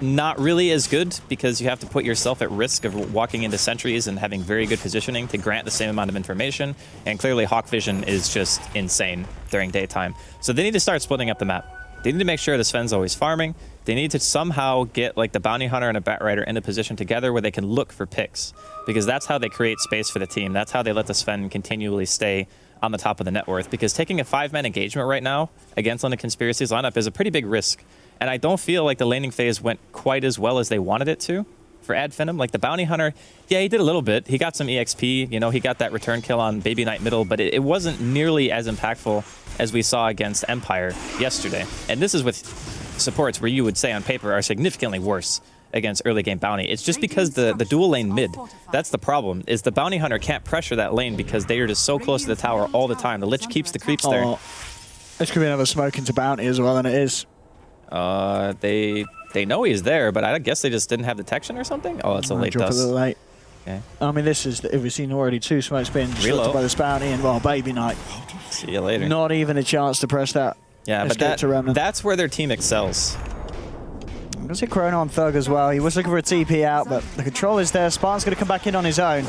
S5: not really as good because you have to put yourself at risk of walking into sentries and having very good positioning to grant the same amount of information. And clearly Hawk Vision is just insane during daytime. So they need to start splitting up the map. They need to make sure the Sven's always farming. They need to somehow get like the Bounty Hunter and a Bat Rider in a position together where they can look for picks, because that's how they create space for the team. That's how they let the Sven continually stay on the top of the net worth, because taking a 5-man engagement right now against London Conspiracy's lineup is a pretty big risk. And I don't feel like the laning phase went quite as well as they wanted it to for Finem. Like the Bounty Hunter, yeah, he did a little bit. He got some EXP, you know, he got that return kill on Baby Knight middle, but it wasn't nearly as impactful as we saw against Empire yesterday. And this is with supports where you would say on paper are significantly worse against early game Bounty. It's just because the dual lane mid, that's the problem, is the Bounty Hunter can't pressure that lane because they are just so close to the tower all the time. The Lich keeps the creeps there.
S4: This could be another smoke into Bounty as well, and it is.
S5: They know he's there, but I guess they just didn't have detection or something? Oh, it's a late dust.
S4: A little late.
S5: Okay.
S4: I mean, this is, we've seen already 2 smokes being shot by this Bounty, and well, Baby Knight.
S5: See you later.
S4: Not even a chance to press that.
S5: Yeah, but that's where their team excels.
S4: I'm going to see Chrono on Thug as well. He was looking for a TP out, but the control is there. Spartan's going to come back in on his own.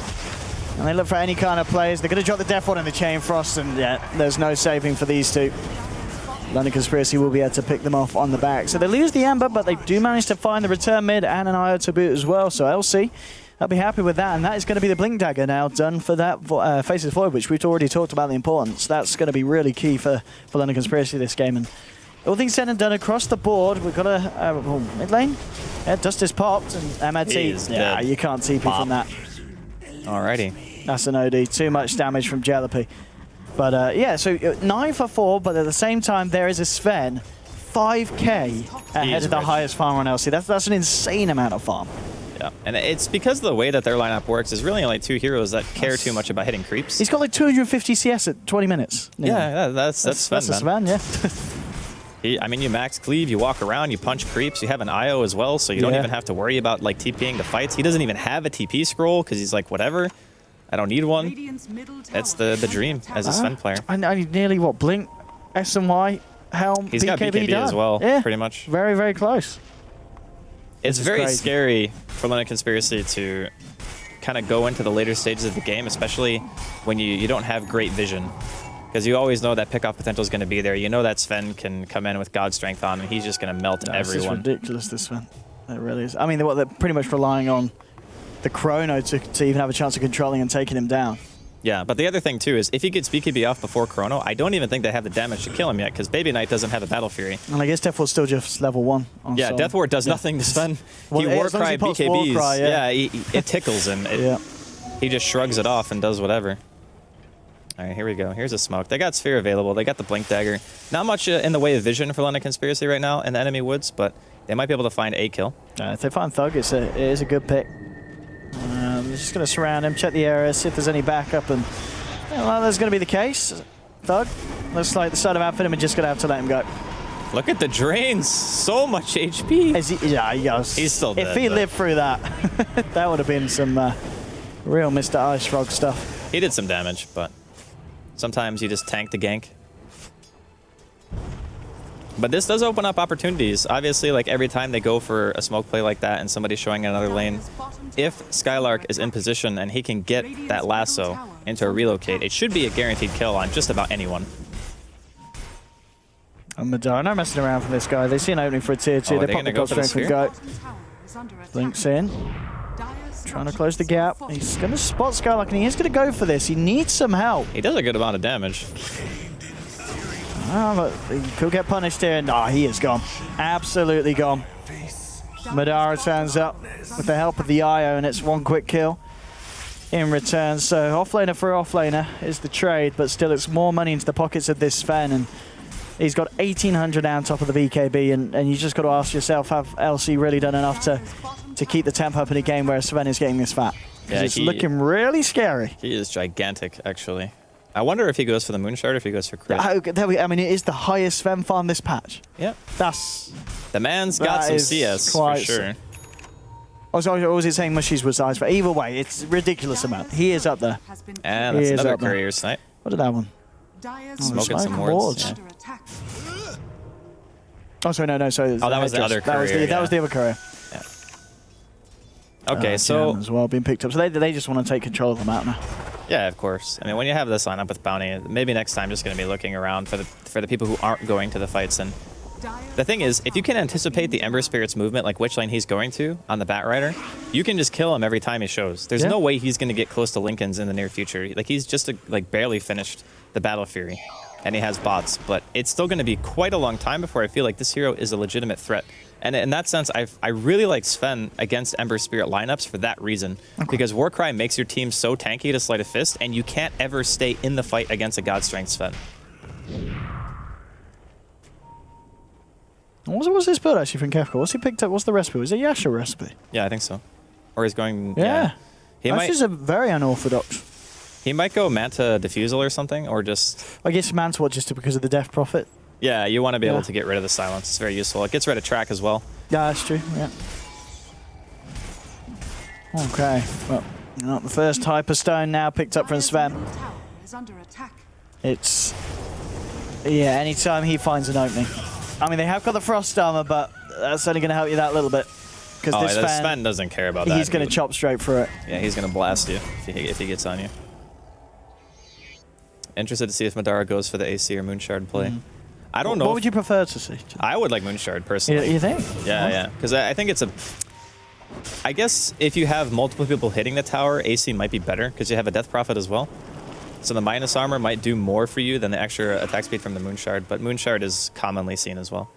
S4: And they look for any kind of plays. They're going to drop the Death Ward in the Chain Frost, and yeah, there's no saving for these two. London Conspiracy will be able to pick them off on the back. So they lose the Ember, but they do manage to find the return mid and an IO to boot as well. So LC, I'll be happy with that. And that is going to be the Blink Dagger now done for that Faceless Void, which we've already talked about the importance. That's going to be really key for London Conspiracy this game. And all things said and done across the board, we've got a mid lane. Yeah, Dust is popped, and MNT, yeah, you can't TP from that.
S5: Alrighty.
S4: That's an OD. Too much damage from Jalopy. But yeah, so 9 for 4, but at the same time, there is a Sven 5k ahead of the highest farm on LC. That's an insane amount of farm.
S5: Yeah, and it's because of the way that their lineup works. There's really only 2 heroes that care too much about hitting creeps.
S4: He's got like 250 CS at 20 minutes.
S5: Yeah, that's Sven,
S4: that's Sven, yeah.
S5: I mean, you max cleave, you walk around, you punch creeps, you have an IO as well, so you don't even have to worry about like TPing the fights. He doesn't even have a TP scroll because he's like, whatever. I don't need one. That's the dream as a Sven player.
S4: I nearly, what, Blink, SNY, Helm,
S5: He's got BKB
S4: done.
S5: as well,
S4: yeah,
S5: pretty much.
S4: Very, very close.
S5: It's very scary for London Conspiracy to kind of go into the later stages of the game, especially when you don't have great vision. Because you always know that pickoff potential is going to be there. You know that Sven can come in with God Strength on, and he's just going to melt everyone.
S4: It's ridiculous, this Sven. It really is. I mean, they're pretty much relying on the Chrono to even have a chance of controlling and taking him down.
S5: Yeah, but the other thing too is if he gets BKB off before Chrono, I don't even think they have the damage to kill him yet, because Baby Knight doesn't have a Battle Fury.
S4: And I guess Death Ward's still just level 1.
S5: Yeah, Death Ward does nothing to Sven.
S4: Well,
S5: he Warcry BKBs.
S4: Warcry,
S5: it tickles him. He just shrugs it off and does whatever. All right, here we go. Here's a smoke. They got Sphere available. They got the Blink Dagger. Not much in the way of vision for London Conspiracy right now in the enemy woods, but they might be able to find a kill.
S4: If they find Thug, it is a good pick. Just going to surround him, check the area, see if there's any backup, and well, that's going to be the case. Thug looks like the side of Finem are just going to have to let him go.
S5: Look at the drains. So much HP.
S4: He's
S5: still dead.
S4: If he lived through that, that would have been some real Mr. Ice Frog stuff.
S5: He did some damage, but Sometimes you just tank the gank. But this does open up opportunities. Obviously, like every time they go for a smoke play like that and somebody's showing another lane, if Skylark is in position and he can get that lasso into a relocate, it should be a guaranteed kill on just about anyone.
S4: And Madara, no messing around for this guy. They see an opening for a tier 2.
S5: Oh,
S4: they pop the
S5: go
S4: gold
S5: for the
S4: strength and go. Blinks in. Trying to close the gap. He's going to spot Skylark and he is going to go for this. He needs some help.
S5: He does a good amount of damage.
S4: But he could get punished here. No, he is gone. Absolutely gone. Madara turns up with the help of the IO, and it's one quick kill in return. So offlaner for offlaner is the trade, but still it's more money into the pockets of this Sven, and he's got 1,800 on top of the BKB, and you just got to ask yourself, have LC really done enough to keep the tempo up in a game where Sven is getting this fat?
S5: Yeah,
S4: it's looking really scary.
S5: He is gigantic, actually. I wonder if he goes for the Moonshard or if he goes for crit.
S4: I mean, it is the highest Sven farm this patch.
S5: Yeah. The man's got some CS, for sure.
S4: Or was it saying Mushies was eyes? But either way, it's a ridiculous amount. He is up there.
S5: And that's another courier snipe.
S4: What did that one?
S5: Smoking some wards. Yeah.
S4: Oh, sorry, no, sorry.
S5: Oh, that was the other courier.
S4: That was the other courier.
S5: Yeah. Okay, so...
S4: as well, being picked up. So they just want to take control of the map now.
S5: Yeah, of course. I mean, when you have this lineup with Bounty, maybe next time just going to be looking around for the people who aren't going to the fights. And the thing is, if you can anticipate the Ember Spirit's movement, like which lane he's going to on the Batrider, you can just kill him every time he shows. There's no way he's going to get close to Lincoln's in the near future. Like, he's just barely finished the Battle Fury, and he has bots. But it's still going to be quite a long time before I feel like this hero is a legitimate threat. And in that sense, I really like Sven against Ember Spirit lineups for that reason. Okay. Because Warcry makes your team so tanky to Sleight of Fist, and you can't ever stay in the fight against a God Strength Sven.
S4: What was this build actually from Kefka? What's he picked up? What's the recipe? Was it Yasha recipe?
S5: Yeah, I think so. Or he's going...
S4: Yeah.
S5: He
S4: This is a very unorthodox.
S5: He might go Manta Diffusal or something, or just...
S4: I guess Manta just because of the Death Prophet.
S5: Yeah, you want to be able to get rid of the silence. It's very useful. It gets rid of track as well.
S4: Yeah, that's true. Yeah. Okay. Well, the first Hyperstone now picked up from Sven. It's... Yeah, anytime he finds an opening. I mean, they have got the Frost Armor, but that's only going to help you that little bit. Because this
S5: Sven doesn't care about that.
S4: He's going to chop straight through it.
S5: Yeah, he's going to blast you if he gets on you. Interested to see if Madara goes for the AC or Moonshard play. I don't know.
S4: What would you prefer to see?
S5: I would like Moonshard, personally.
S4: You think?
S5: Yeah, yeah. Because I think it's a... I guess if you have multiple people hitting the tower, AC might be better, because you have a Death Prophet as well. So the minus armor might do more for you than the extra attack speed from the Moonshard, but Moonshard is commonly seen as well.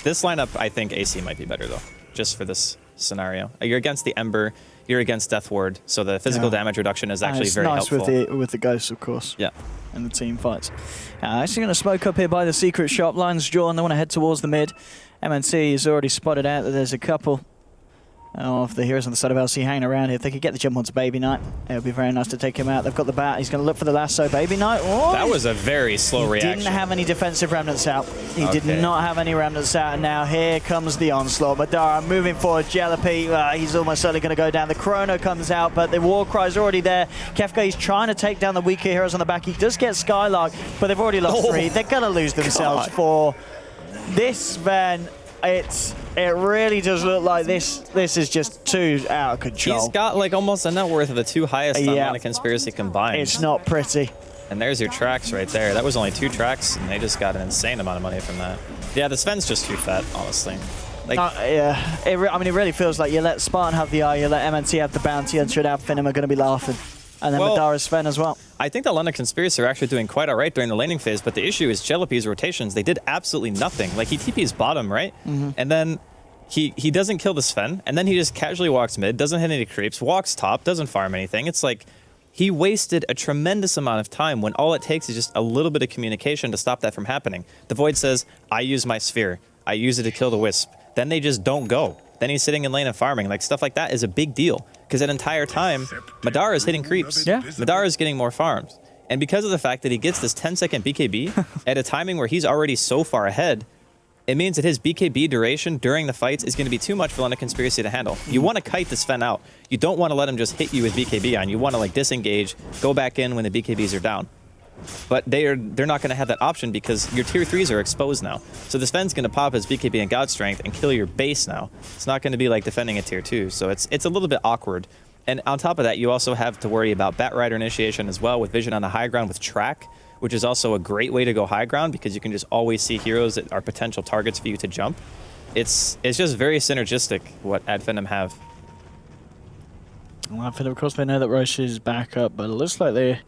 S5: This lineup, I think AC might be better, though, just for this scenario. You're against the Ember, you're against Death Ward, so the physical damage reduction is actually very helpful.
S4: It's nice with the Ghosts, of course.
S5: Yeah.
S4: And the team fights. Actually going to smoke up here by the secret shop. Lines drawn, they want to head towards the mid. MNT has already spotted out that there's a couple of the heroes on the side of LC hanging around here. If they could get the jump onto Baby Knight, it would be very nice to take him out. They've got the bat. He's going to look for the lasso. Baby Knight. Oh,
S5: that was a very slow reaction.
S4: He didn't have any defensive remnants out. He did not have any remnants out. And now here comes the onslaught. Madara moving forward. Jalopy, he's almost certainly going to go down. The Chrono comes out, but the war cry's already there. Kefka, he's trying to take down the weaker heroes on the back. He does get Skylark, but they've already lost 3. They're going to lose themselves for this, Van. It really does look like this is just too out of control.
S5: He's got like almost a net worth of the 2 highest on the Conspiracy combined.
S4: It's not pretty.
S5: And there's your tracks right there. That was only 2 tracks, and they just got an insane amount of money from that. Yeah, the Sven's just too fat, honestly. Like,
S4: yeah, I mean, it really feels like you let Spartan have the eye, you let MNT have the bounty, and Shredab Finem are going to be laughing. And then Madara's Sven as well. I
S5: think the London Conspiracy are actually doing quite all right during the laning phase, but the issue is Jalopy's rotations. They did absolutely nothing. Like, he TP's bottom, right? And then he doesn't kill the Sven, and then he just casually walks mid, doesn't hit any creeps, walks top, doesn't farm anything. It's like he wasted a tremendous amount of time when all it takes is just a little bit of communication to stop that from happening. The Void says, I use my sphere. I use it to kill the Wisp. Then they just don't go. Then he's sitting in lane and farming. Like, stuff like that is a big deal. Because that entire time, Madara is hitting creeps.
S4: Yeah.
S5: Madara is getting more farms. And because of the fact that he gets this 10-second BKB at a timing where he's already so far ahead, it means that his BKB duration during the fights is going to be too much for London Conspiracy to handle. You want to kite the Sven out. You don't want to let him just hit you with BKB on. You want to like disengage, go back in when the BKBs are down. But they're not going to have that option because your tier 3s are exposed now. So the Sven's going to pop his BKB and God Strength and kill your base now. It's not going to be like defending a tier 2. So it's a little bit awkward. And on top of that, you also have to worry about Bat Rider initiation as well with Vision on the high ground with Track, which is also a great way to go high ground because you can just always see heroes that are potential targets for you to jump. It's just very synergistic what Finem have.
S4: Well, of course, they know that Roche is back up, but it looks like they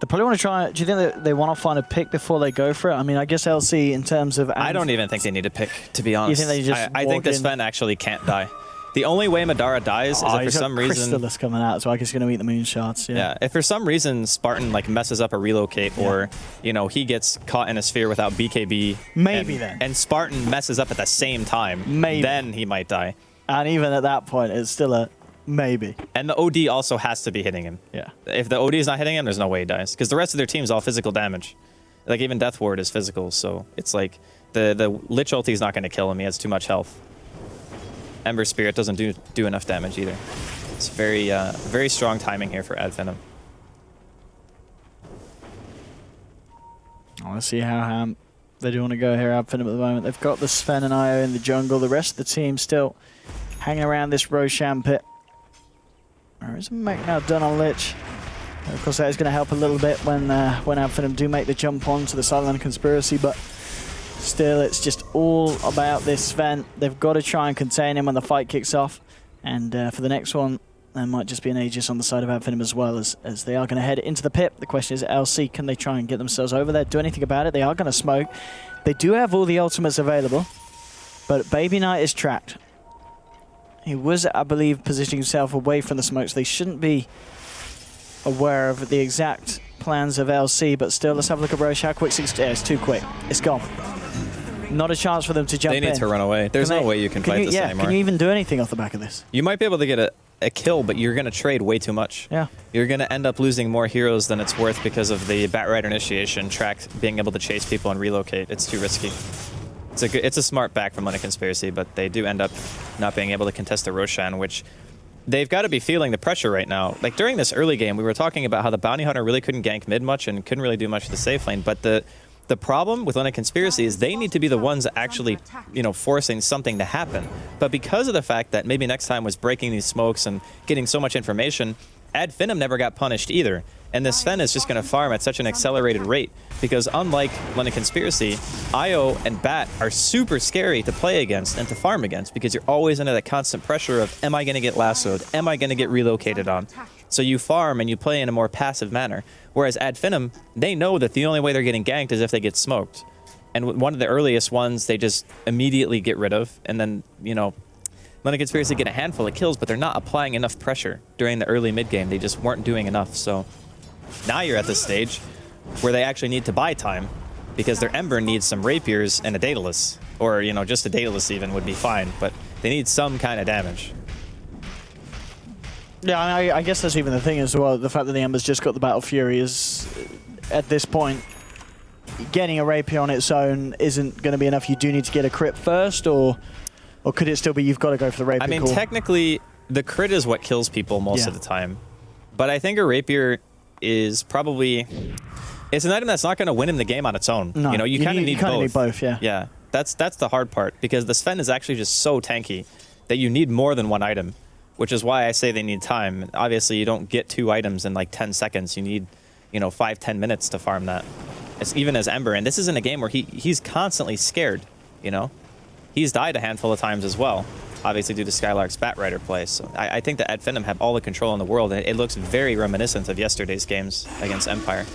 S4: probably want to try. Do you think that they want to find a pick before they go for it? I mean, I guess LC in terms of...
S5: I don't even think they need a pick, to be honest.
S4: You think they just
S5: I think this Sven actually can't die. The only way Madara dies is if for some reason...
S4: Crystallis coming out, so I guess he's going to eat the moon shots.
S5: Yeah, if for some reason Spartan like messes up a relocate or, you know, he gets caught in a sphere without BKB.
S4: Maybe
S5: and Spartan messes up at the same time.
S4: Maybe.
S5: Then he might die.
S4: And even at that point, it's still a maybe.
S5: And the OD also has to be hitting him.
S4: Yeah.
S5: If the OD is not hitting him, there's no way he dies. Because the rest of their team is all physical damage. Like even Death Ward is physical, so it's like the Lich ulti is not going to kill him. He has too much health. Ember Spirit doesn't do enough damage either. It's very strong timing here for Finem.
S4: Let's see how they do want to go here. Finem at the moment. They've got the Sven and Io in the jungle. The rest of the team still hanging around this Roshan pit. There is a mech now done on Lich. And of course, that is going to help a little bit when Finem do make the jump on to the Silent Conspiracy, but still, it's just all about this Sven. They've got to try and contain him when the fight kicks off. And for the next one, there might just be an Aegis on the side of Finem as well, as they are going to head into the pit. The question is, LC, can they try and get themselves over there? Do anything about it? They are going to smoke. They do have all the ultimates available, but Baby Knight is tracked. He was, I believe, positioning himself away from the smokes. They shouldn't be aware of the exact plans of LC, but still, let's have a look at Roche. How quick? It's too quick. It's gone. Not a chance for them to jump in.
S5: They need to run away. There's no way you can fight this anymore.
S4: Can you even do anything off the back of this?
S5: You might be able to get a kill, but you're going to trade way too much.
S4: Yeah.
S5: You're going to end up losing more heroes than it's worth because of the Bat Rider initiation, Track being able to chase people and relocate. It's too risky. It's a smart back from London Conspiracy, but they do end up not being able to contest the Roshan, which they've got to be feeling the pressure right now. Like during this early game, we were talking about how the Bounty Hunter really couldn't gank mid much and couldn't really do much to the safe lane, but the problem with London Conspiracy is they need to be the ones actually, you know, forcing something to happen. But because of the fact that maybe next time was breaking these smokes and getting so much information, Finem never got punished either. And this Sven is just going to farm at such an accelerated rate because unlike London Conspiracy, Io and Bat are super scary to play against and to farm against because you're always under that constant pressure of, am I going to get lassoed? Am I going to get relocated on? So you farm and you play in a more passive manner. Whereas Finem, they know that the only way they're getting ganked is if they get smoked. And one of the earliest ones, they just immediately get rid of. And then, you know, London Conspiracy get a handful of kills, but they're not applying enough pressure during the early mid game. They just weren't doing enough. So now you're at this stage where they actually need to buy time because their Ember needs some rapiers and a Daedalus. Or, you know, just a Daedalus even would be fine, but they need some kind of damage.
S4: Yeah, I guess that's even the thing as well. The fact that the Ember's just got the Battle Fury is, at this point, getting a rapier on its own isn't going to be enough. You do need to get a crit first, or could it still be you've got to go for the rapier?
S5: I mean, technically, the crit is what kills people most of the time. But I think a rapier is probably... It's an item that's not going to win him the game on its own. No, you know, you kind of need both.
S4: Yeah.
S5: That's the hard part, because the Sven is actually just so tanky that you need more than one item, which is why I say they need time. Obviously, you don't get 2 items in like 10 seconds. You need, you know, 5-10 minutes to farm that. It's even as Ember, and this isn't a game where he's constantly scared, you know? He's died a handful of times as well, obviously due to Skylark's Bat Rider play. So I think that Finem have all the control in the world, and it looks very reminiscent of yesterday's games against Empire.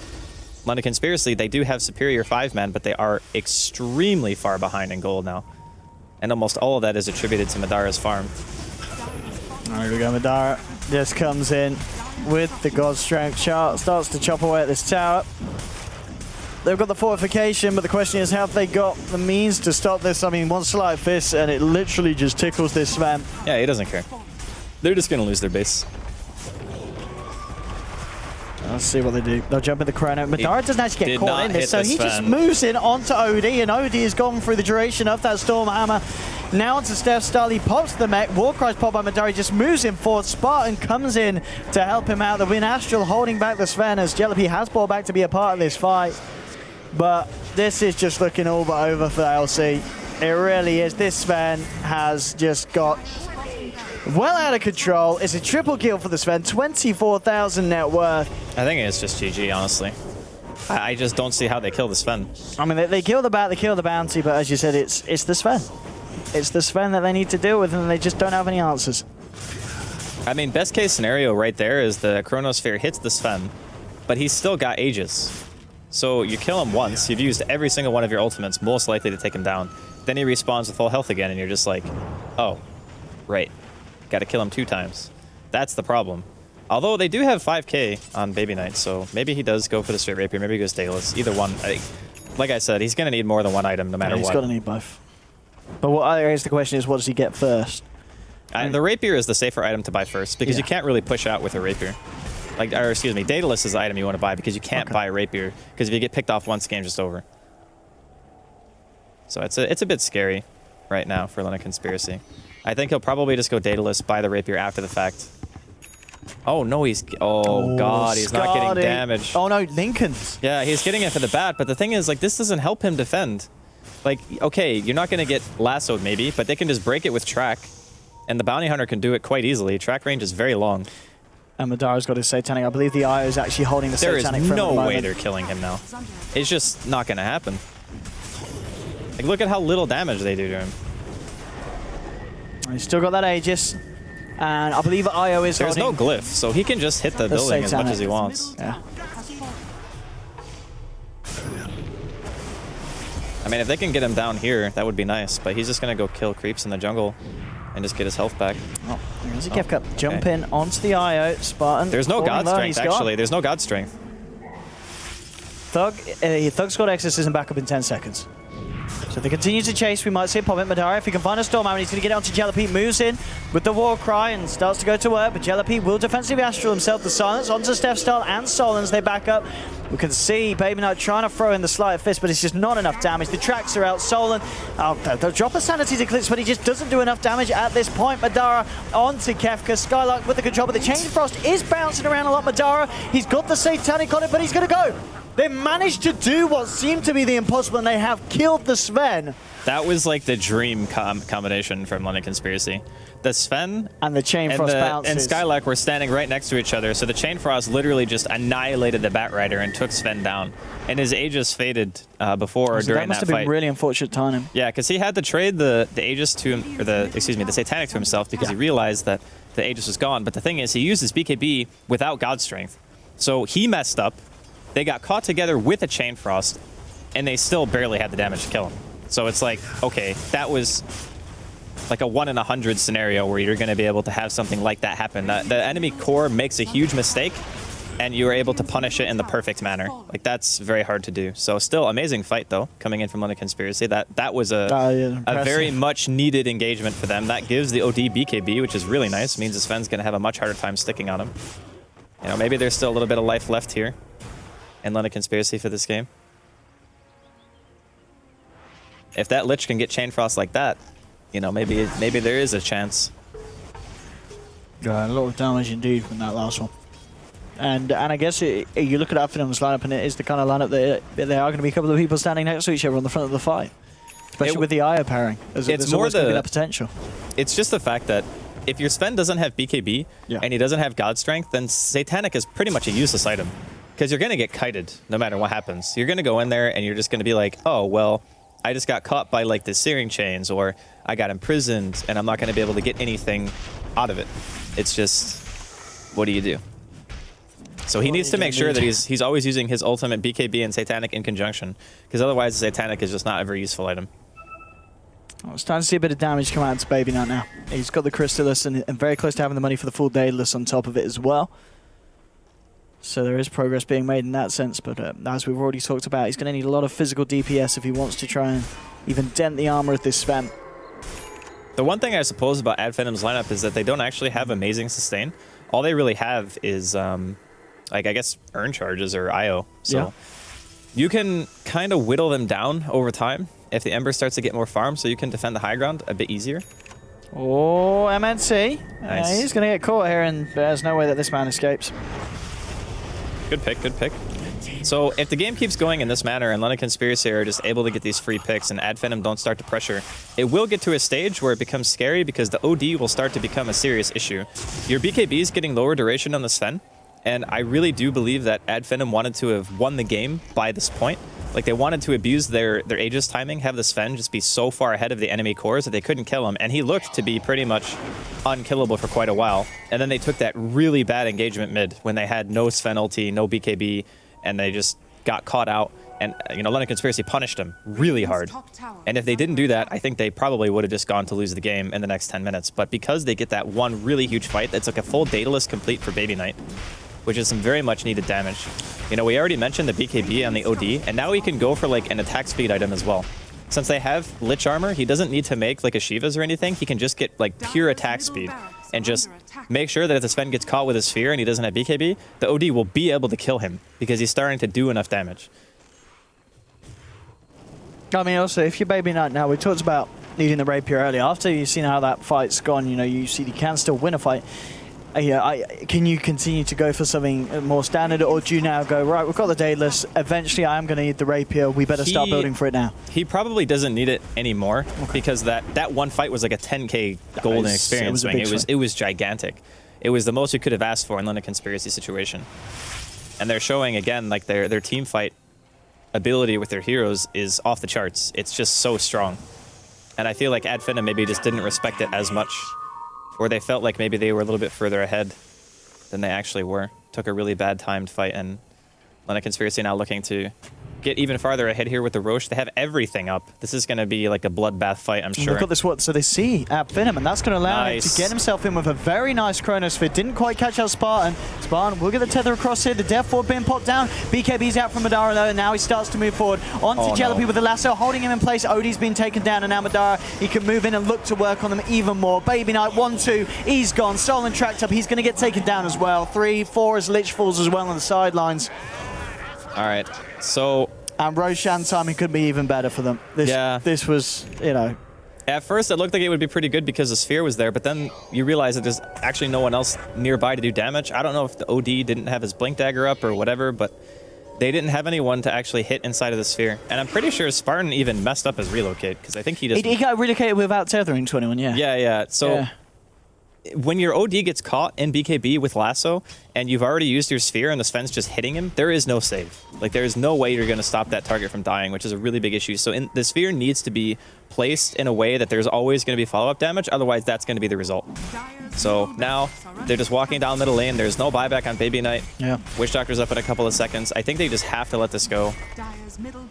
S5: London Conspiracy, they do have superior 5-man, but they are extremely far behind in gold now. And almost all of that is attributed to Madara's farm.
S4: All right, we go. Madara just comes in with the God Strength chart, starts to chop away at this tower. They've got the fortification, but the question is, have they got the means to stop this? I mean, one Sleight of Fist, and it literally just tickles this Sven.
S5: Yeah, he doesn't care. They're just going to lose their base.
S4: Let's see what they do. They'll jump in the chrono. Madara doesn't actually get
S5: did
S4: caught
S5: not
S4: in this,
S5: hit
S4: so
S5: the
S4: he just
S5: Sven.
S4: moves in onto Odie, and Odie has gone through the duration of that Storm Hammer. Now onto Steph Stahl, he pops the mech. Warcry's pop by Madara, he just moves him forward. Spartan comes in to help him out. The Win Astral holding back the Sven as Jellypy has brought back to be a part of this fight. But this is just looking all but over for LC. It really is. This Sven has just got well out of control. It's a triple kill for the Sven, 24,000 net worth.
S5: I think it's just GG, honestly. I just don't see how they kill the Sven.
S4: I mean, they kill the bat, they kill the bounty, but as you said, it's the Sven. It's the Sven that they need to deal with, and they just don't have any answers.
S5: I mean, best case scenario right there is the Chronosphere hits the Sven, but he's still got Aegis. So you kill him once, you've used every single one of your ultimates, most likely to take him down. Then he respawns with full health again, and you're just like, oh, right. Got to kill him 2 times. That's the problem. Although they do have 5k on Baby Knight, so maybe he does go for the straight rapier, maybe he goes Daedalus. Either one. Like I said, he's going to need more than one item no matter
S4: He's
S5: what.
S4: got to need both. But what I guess the question is, what does he get first?
S5: The rapier is the safer item to buy first, because you can't really push out with a rapier. Or excuse me, Daedalus is the item you want to buy, because you can't buy a rapier, because if you get picked off once, game's just over. So it's a bit scary right now for Luna Conspiracy. I think he'll probably just go Daedalus, buy the rapier after the fact. Oh no, oh god, he's not getting damage.
S4: Oh no, Lincoln's.
S5: Yeah, he's getting it for the bat, but the thing is, like, this doesn't help him defend. Like, okay, you're not gonna get lassoed maybe, but they can just break it with track, and the bounty hunter can do it quite easily. Track range is very long.
S4: And Madara's got his Satanic. I believe the IO is actually holding the
S5: There
S4: Satanic.
S5: is
S4: for him at
S5: no
S4: the
S5: way
S4: moment.
S5: they're killing him now. It's just not gonna happen. Like, look at how little damage they do to him.
S4: He's still got that Aegis. And I believe IO is
S5: There's no
S4: holding
S5: glyph, so he can just hit the building as much
S4: Satanic.
S5: as he wants.
S4: Yeah.
S5: I mean, if they can get him down here, that would be nice, but he's just gonna go kill creeps in the jungle and just get his health back.
S4: Oh, there's a Kef Cup. Jump in onto the IO. Spartan.
S5: There's no
S4: holding
S5: god
S4: low,
S5: strength,
S4: he's gone.
S5: actually. There's no god strength.
S4: Thug's got exorcism back up in 10 seconds. So if they continue to chase, we might see a pop in Madara. If he can find a Storm Hammer, he's going to get onto Jellypy, moves in with the war cry and starts to go to work, but Jellypy will defensively astral himself. The silence onto Steph Stahl and Solons, they back up. We can see Baby Knight trying to throw in the Sleight of Fist, but it's just not enough damage. The tracks are out. Solon, they'll drop a Sanity to Eclipse, but he just doesn't do enough damage at this point. Madara onto Kefka. Skylark with the control, but the Chain Frost is bouncing around a lot. Madara, he's got the Satanic on it, but he's going to go. They managed to do what seemed to be the impossible, and they have killed the Sven.
S5: That was like the dream combination from London Conspiracy. The Sven
S4: and the Chain Frost bounces.
S5: And Skylark were standing right next to each other, so the Chain Frost literally just annihilated the Bat Rider and took Sven down. And his Aegis faded before or during that fight.
S4: That must have been really unfortunate timing.
S5: Yeah, because he had to trade the Aegis to him, or the Satanic to himself, because he realized that the Aegis was gone. But the thing is, he used his BKB without God Strength, so he messed up. They got caught together with a Chain Frost, and they still barely had the damage to kill him. So it's like, okay, that was like a 1 in 100 scenario where you're going to be able to have something like that happen. The enemy core makes a huge mistake, and you were able to punish it in the perfect manner. Like, that's very hard to do. So still, amazing fight, though, coming in from London Conspiracy. That was a very much needed engagement for them. That gives the OD BKB, which is really nice. It means the Sven's going to have a much harder time sticking on him. You know, maybe there's still a little bit of life left here in London Conspiracy for this game. If that Lich can get Chain Frost like that, you know, maybe there is a chance.
S4: Yeah, a lot of damage indeed from that last one. And I guess you look at Finem's lineup, and it is the kind of lineup that there are going to be a couple of people standing next to each other on the front of the fight, especially with the IO pairing. There's more that potential.
S5: It's just the fact that if your Sven doesn't have BKB and he doesn't have God Strength, then Satanic is pretty much a useless item, because you're going to get kited no matter what happens. You're going to go in there and you're just going to be like, oh, well, I just got caught by like the searing chains, or I got imprisoned and I'm not going to be able to get anything out of it. It's just, what do you do? So he needs to make sure that he's always using his ultimate BKB and Satanic in conjunction, because otherwise the Satanic is just not a very useful item.
S4: Oh, it's starting to see a bit of damage come out to Baby Knight now. He's got the Crystallis and very close to having the money for the full Daedalus on top of it as well. So there is progress being made in that sense, but as we've already talked about, he's going to need a lot of physical DPS if he wants to try and even dent the armor of this Sven.
S5: The one thing I suppose about Finem's lineup is that they don't actually have amazing sustain. All they really have is like, I guess, earn charges or IO. So you can kind of whittle them down over time if the Ember starts to get more farm, so you can defend the high ground a bit easier.
S4: Oh, MNC.
S5: Nice.
S4: He's going to get caught here, and there's no way that this man escapes.
S5: Good pick, good pick. So if the game keeps going in this manner and London Conspiracy are just able to get these free picks and Finem don't start to pressure, it will get to a stage where it becomes scary because the OD will start to become a serious issue. Your BKB is getting lower duration on the Sven, and I really do believe that Finem wanted to have won the game by this point. Like, they wanted to abuse their Aegis timing, have the Sven just be so far ahead of the enemy cores that they couldn't kill him, and he looked to be pretty much unkillable for quite a while. And then they took that really bad engagement mid when they had no Sven ulti, no BKB, and they just got caught out. And, you know, London Conspiracy punished them really hard. And if they didn't do that, I think they probably would have just gone to lose the game in the next 10 minutes. But because they get that one really huge fight, that's like a full Daedalus complete for Baby Knight, which is some very much needed damage. You know, we already mentioned the BKB on the OD, and now he can go for like an attack speed item as well. Since they have Lich armor, he doesn't need to make like a Shiva's or anything. He can just get like pure attack speed and just make sure that if the Sven gets caught with a sphere and he doesn't have BKB, the OD will be able to kill him because he's starting to do enough damage.
S4: I mean, also, if you're Baby Knight now, we talked about needing the Rapier earlier. After you've seen how that fight's gone, you know, you see you can still win a fight. Can you continue to go for something more standard, or do you now go, right, we've got the Daedalus, eventually I am going to need the Rapier, we better start building for it now?
S5: He probably doesn't need it anymore because that one fight was like a 10k golden experience swing. It was gigantic. It was the most you could have asked for in London Conspiracy situation. And they're showing, again, like their team fight ability with their heroes is off the charts. It's just so strong. And I feel like Finem maybe just didn't respect it as much, or they felt like maybe they were a little bit further ahead than they actually were. Took a really bad timed fight, and London Conspiracy now looking to get even farther ahead here with the Roche. They have everything up. This is going to be like a bloodbath fight, I'm sure.
S4: Look at this, so they see Finem, and that's going to allow him to get himself in with a very nice Chronosphere. Didn't quite catch out Spartan. Spartan will get the tether across here. The Death Ward being popped down. BKB's out from Madara though, and now he starts to move forward. Onto Jellaby with the lasso, holding him in place. Odie's been taken down, and now Madara, he can move in and look to work on them even more. Baby Knight, 1-2, he's gone. Stolen tracked up, he's going to get taken down as well. 3-4 as Lich falls as well on the sidelines.
S5: All right, so...
S4: And Roshan timing could be even better for them. This was, you know...
S5: At first, it looked like it would be pretty good because the sphere was there, but then you realize that there's actually no one else nearby to do damage. I don't know if the OD didn't have his Blink Dagger up or whatever, but they didn't have anyone to actually hit inside of the sphere. And I'm pretty sure Spartan even messed up his relocate, because I think he just...
S4: He got relocated without tethering 21, yeah.
S5: Yeah. So... When your OD gets caught in BKB with lasso and you've already used your sphere and the Sven's just hitting him, there is no save. Like, there is no way you're going to stop that target from dying, which is a really big issue. So the sphere needs to be placed in a way that there's always going to be follow-up damage. Otherwise, that's going to be the result. So now they're just walking down middle lane. There's no buyback on Baby Knight.
S4: Yeah.
S5: Witch Doctor's up in a couple of seconds. I think they just have to let this go.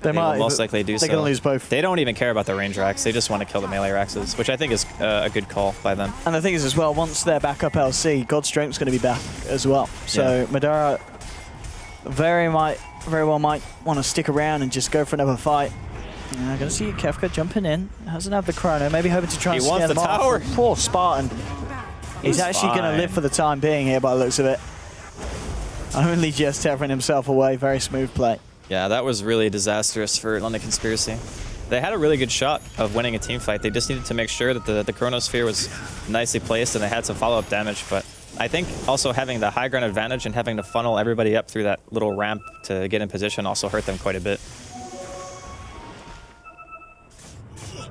S4: They
S5: will most likely do so.
S4: They're going to lose both.
S5: They don't even care about the range racks. They just want to kill the melee raxes, which I think is a good call by them.
S4: And the thing is as well, once they're back up LC, God's Strength's going to be back as well. So Madara very well might want to stick around and just go for another fight. I'm going to see Kefka jumping in. Hasn't had the chrono. Maybe hoping to try and scare them off.
S5: Tower.
S4: Poor Spartan. He's actually going to live for the time being here by the looks of it. Only just tethering himself away. Very smooth play.
S5: Yeah, that was really disastrous for London Conspiracy. They had a really good shot of winning a team fight. They just needed to make sure that the Chronosphere was nicely placed and they had some follow-up damage. But I think also having the high ground advantage and having to funnel everybody up through that little ramp to get in position also hurt them quite a bit.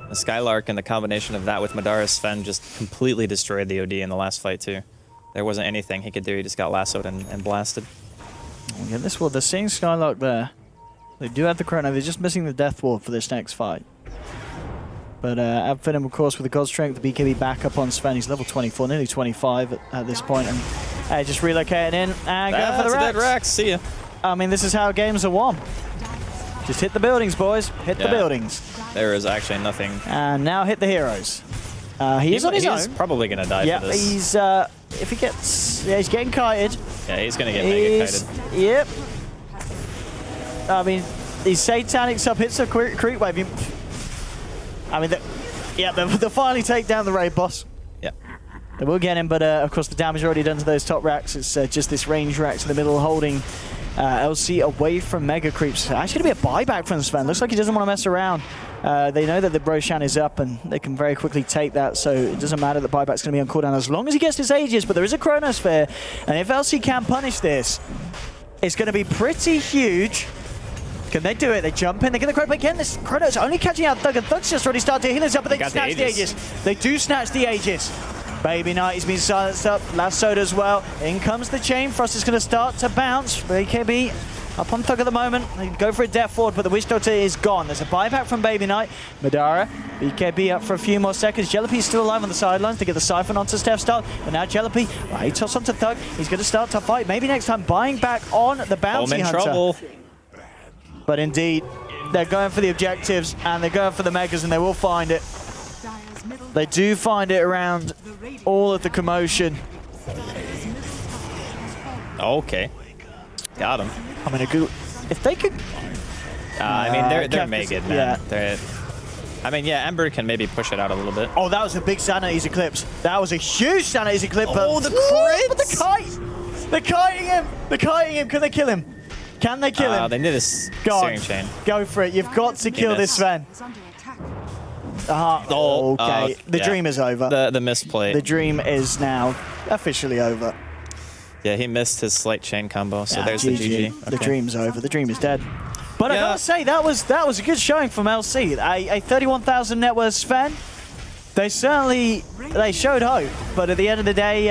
S5: The Skylark and the combination of that with Madara's Sven just completely destroyed the OD in the last fight too. There wasn't anything he could do. He just got lassoed and blasted.
S4: Yeah, this one, they're seeing Skylark there. They do have the chrono. They're just missing the Death Ward for this next fight. But Finem, of course, with the God Strength, the BKB back up on Sven. He's level 24, nearly 25 at this point, and just relocating in and going for the Rax.
S5: Dead Rax. See ya.
S4: I mean, this is how games are won. Just hit the buildings, boys. Hit the buildings.
S5: There is actually nothing.
S4: And now hit the heroes. He's on his own.
S5: He's probably going to die for this.
S4: He's, if he gets, he's getting kited.
S5: Yeah, he's going to get mega kited.
S4: Yep. I mean, these Satanics up hits a creep wave. I mean, they'll finally take down the raid boss.
S5: Yeah.
S4: They will get him, but of course the damage already done to those top racks. It's just this range racks in the middle holding LC away from Mega Creeps. Actually going to be a buyback from Sven. Looks like he doesn't want to mess around. They know that the Roshan is up and they can very quickly take that, so it doesn't matter that buyback's going to be on cooldown as long as he gets his Aegis, but there is a Chronosphere, and if LC can punish this, it's going to be pretty huge. Can they do it? They jump in, they're going to Chrono again. This Chrono's only catching out Thug, and Thug's just already started to heal himself, but they snatch the Aegis. They do snatch the Aegis. Baby Knight has been silenced up, lassoed as well. In comes the chain. Frost is going to start to bounce. BKB up on Thug at the moment. They go for a death forward, but the Witch Doctor is gone. There's a buyback from Baby Knight. Madara, BKB up for a few more seconds. Jellapi is still alive on the sidelines to get the Siphon onto Steph Start. But now Jellapi, he toss onto Thug. He's going to start to fight. Maybe next time buying back on the Bounty Hunter.
S5: Trouble.
S4: But indeed, they're going for the objectives and they're going for the Megas, and they will find it. They do find it around all of the commotion.
S5: Okay. Got him.
S4: I mean, if they could...
S5: I mean, they're mega, man. Yeah. I mean, yeah, Ember can maybe push it out a little bit.
S4: Oh, that was a big Sanity's Eclipse. That was a huge Sanity's Eclipse.
S5: Oh, the crit!
S4: The kite! They're kiting him! They're kiting him! Can they kill him? Can they kill him?
S5: They need a steering chain.
S4: Go for it. You've got to kill this Sven. Okay. The dream is over.
S5: The misplay.
S4: The dream is now officially over.
S5: Yeah, he missed his slight chain combo, so there's the GG. Okay.
S4: The dream's over. The dream is dead. But I gotta say, that was a good showing from LC. A 31,000 net worth Sven. They showed hope, but at the end of the day,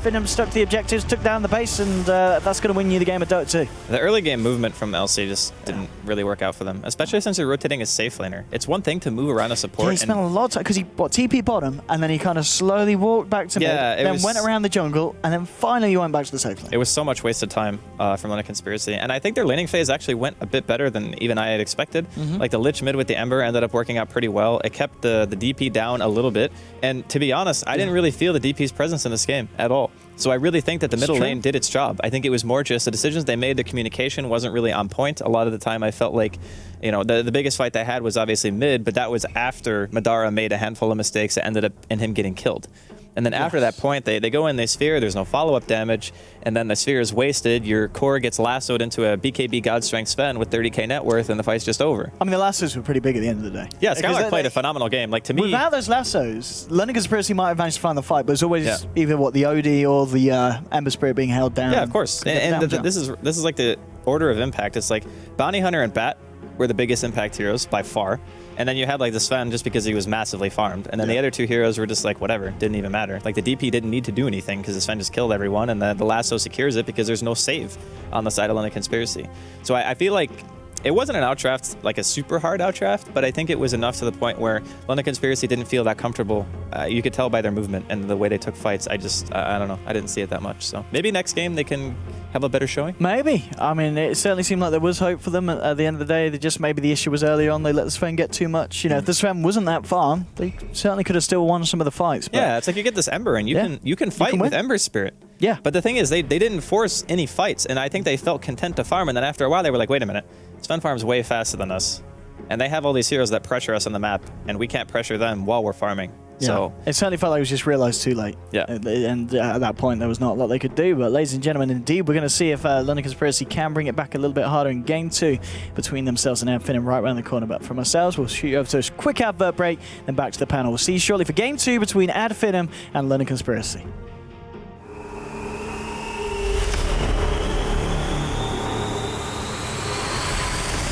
S4: Finem stuck to the objectives, took down the base, and that's going to win you the game of Dota 2.
S5: The early game movement from LC just didn't really work out for them, especially since you're rotating a safe laner. It's one thing to move around a support.
S4: Yeah, he spent a lot of time, because he TP bottom, and then he kind of slowly walked back to mid, then went around the jungle, and then finally he went back to the safe lane.
S5: It was so much wasted time from Luna Conspiracy, and I think their laning phase actually went a bit better than even I had expected. Like the Lich mid with the Ember ended up working out pretty well. It kept the DP down a little bit, and to be honest, I didn't really feel the DP's presence in this game at all. So I really think that the middle lane did its job. I think it was more just the decisions they made, the communication wasn't really on point. A lot of the time I felt like, you know, the biggest fight they had was obviously mid, but that was after Madara made a handful of mistakes that ended up in him getting killed. And then after that point, they go in, they sphere, there's no follow-up damage, and then the sphere is wasted, your core gets lassoed into a BKB God Strength Sven with 30k net worth, and the fight's just over.
S4: I mean, the lassos were pretty big at the end of the day.
S5: Yeah, Skylar played a phenomenal game. Like, to me...
S4: Without those lassos, London Conspiracy might have managed to find the fight, but it's always either, the OD or the Ember Spirit being held down.
S5: Yeah, of course. And this is like the order of impact. It's like Bounty Hunter and Bat were the biggest impact heroes by far. And then you had like the Sven just because he was massively farmed. And then the other two heroes were just like, whatever, didn't even matter. Like the DP didn't need to do anything because the Sven just killed everyone, and the lasso secures it because there's no save on the side of London Conspiracy. So I feel like it wasn't an outdraft, like a super hard outdraft, but I think it was enough to the point where London Conspiracy didn't feel that comfortable. You could tell by their movement and the way they took fights. I don't know. I didn't see it that much. So maybe next game they can have a better showing. Maybe.
S4: I mean, it certainly seemed like there was hope for them at the end of the day. Maybe the issue was early on. They let the Sven get too much. You know, if the Sven wasn't that far, they certainly could have still won some of the fights. But
S5: yeah, it's like you get this Ember and you can fight with Ember Spirit.
S4: Yeah.
S5: But the thing is, they didn't force any fights, and I think they felt content to farm, and then after a while they were like, wait a minute, Sven farms way faster than us, and they have all these heroes that pressure us on the map, and we can't pressure them while we're farming.
S4: Yeah.
S5: So
S4: it certainly felt like it was just realized too late.
S5: Yeah.
S4: And at that point, there was not a lot they could do. But ladies and gentlemen, indeed, we're going to see if London Conspiracy can bring it back a little bit harder in Game 2 between themselves and Finem right around the corner. But from ourselves, we'll shoot you over to a quick advert break, then back to the panel. We'll see you shortly for Game 2 between Finem and London Conspiracy.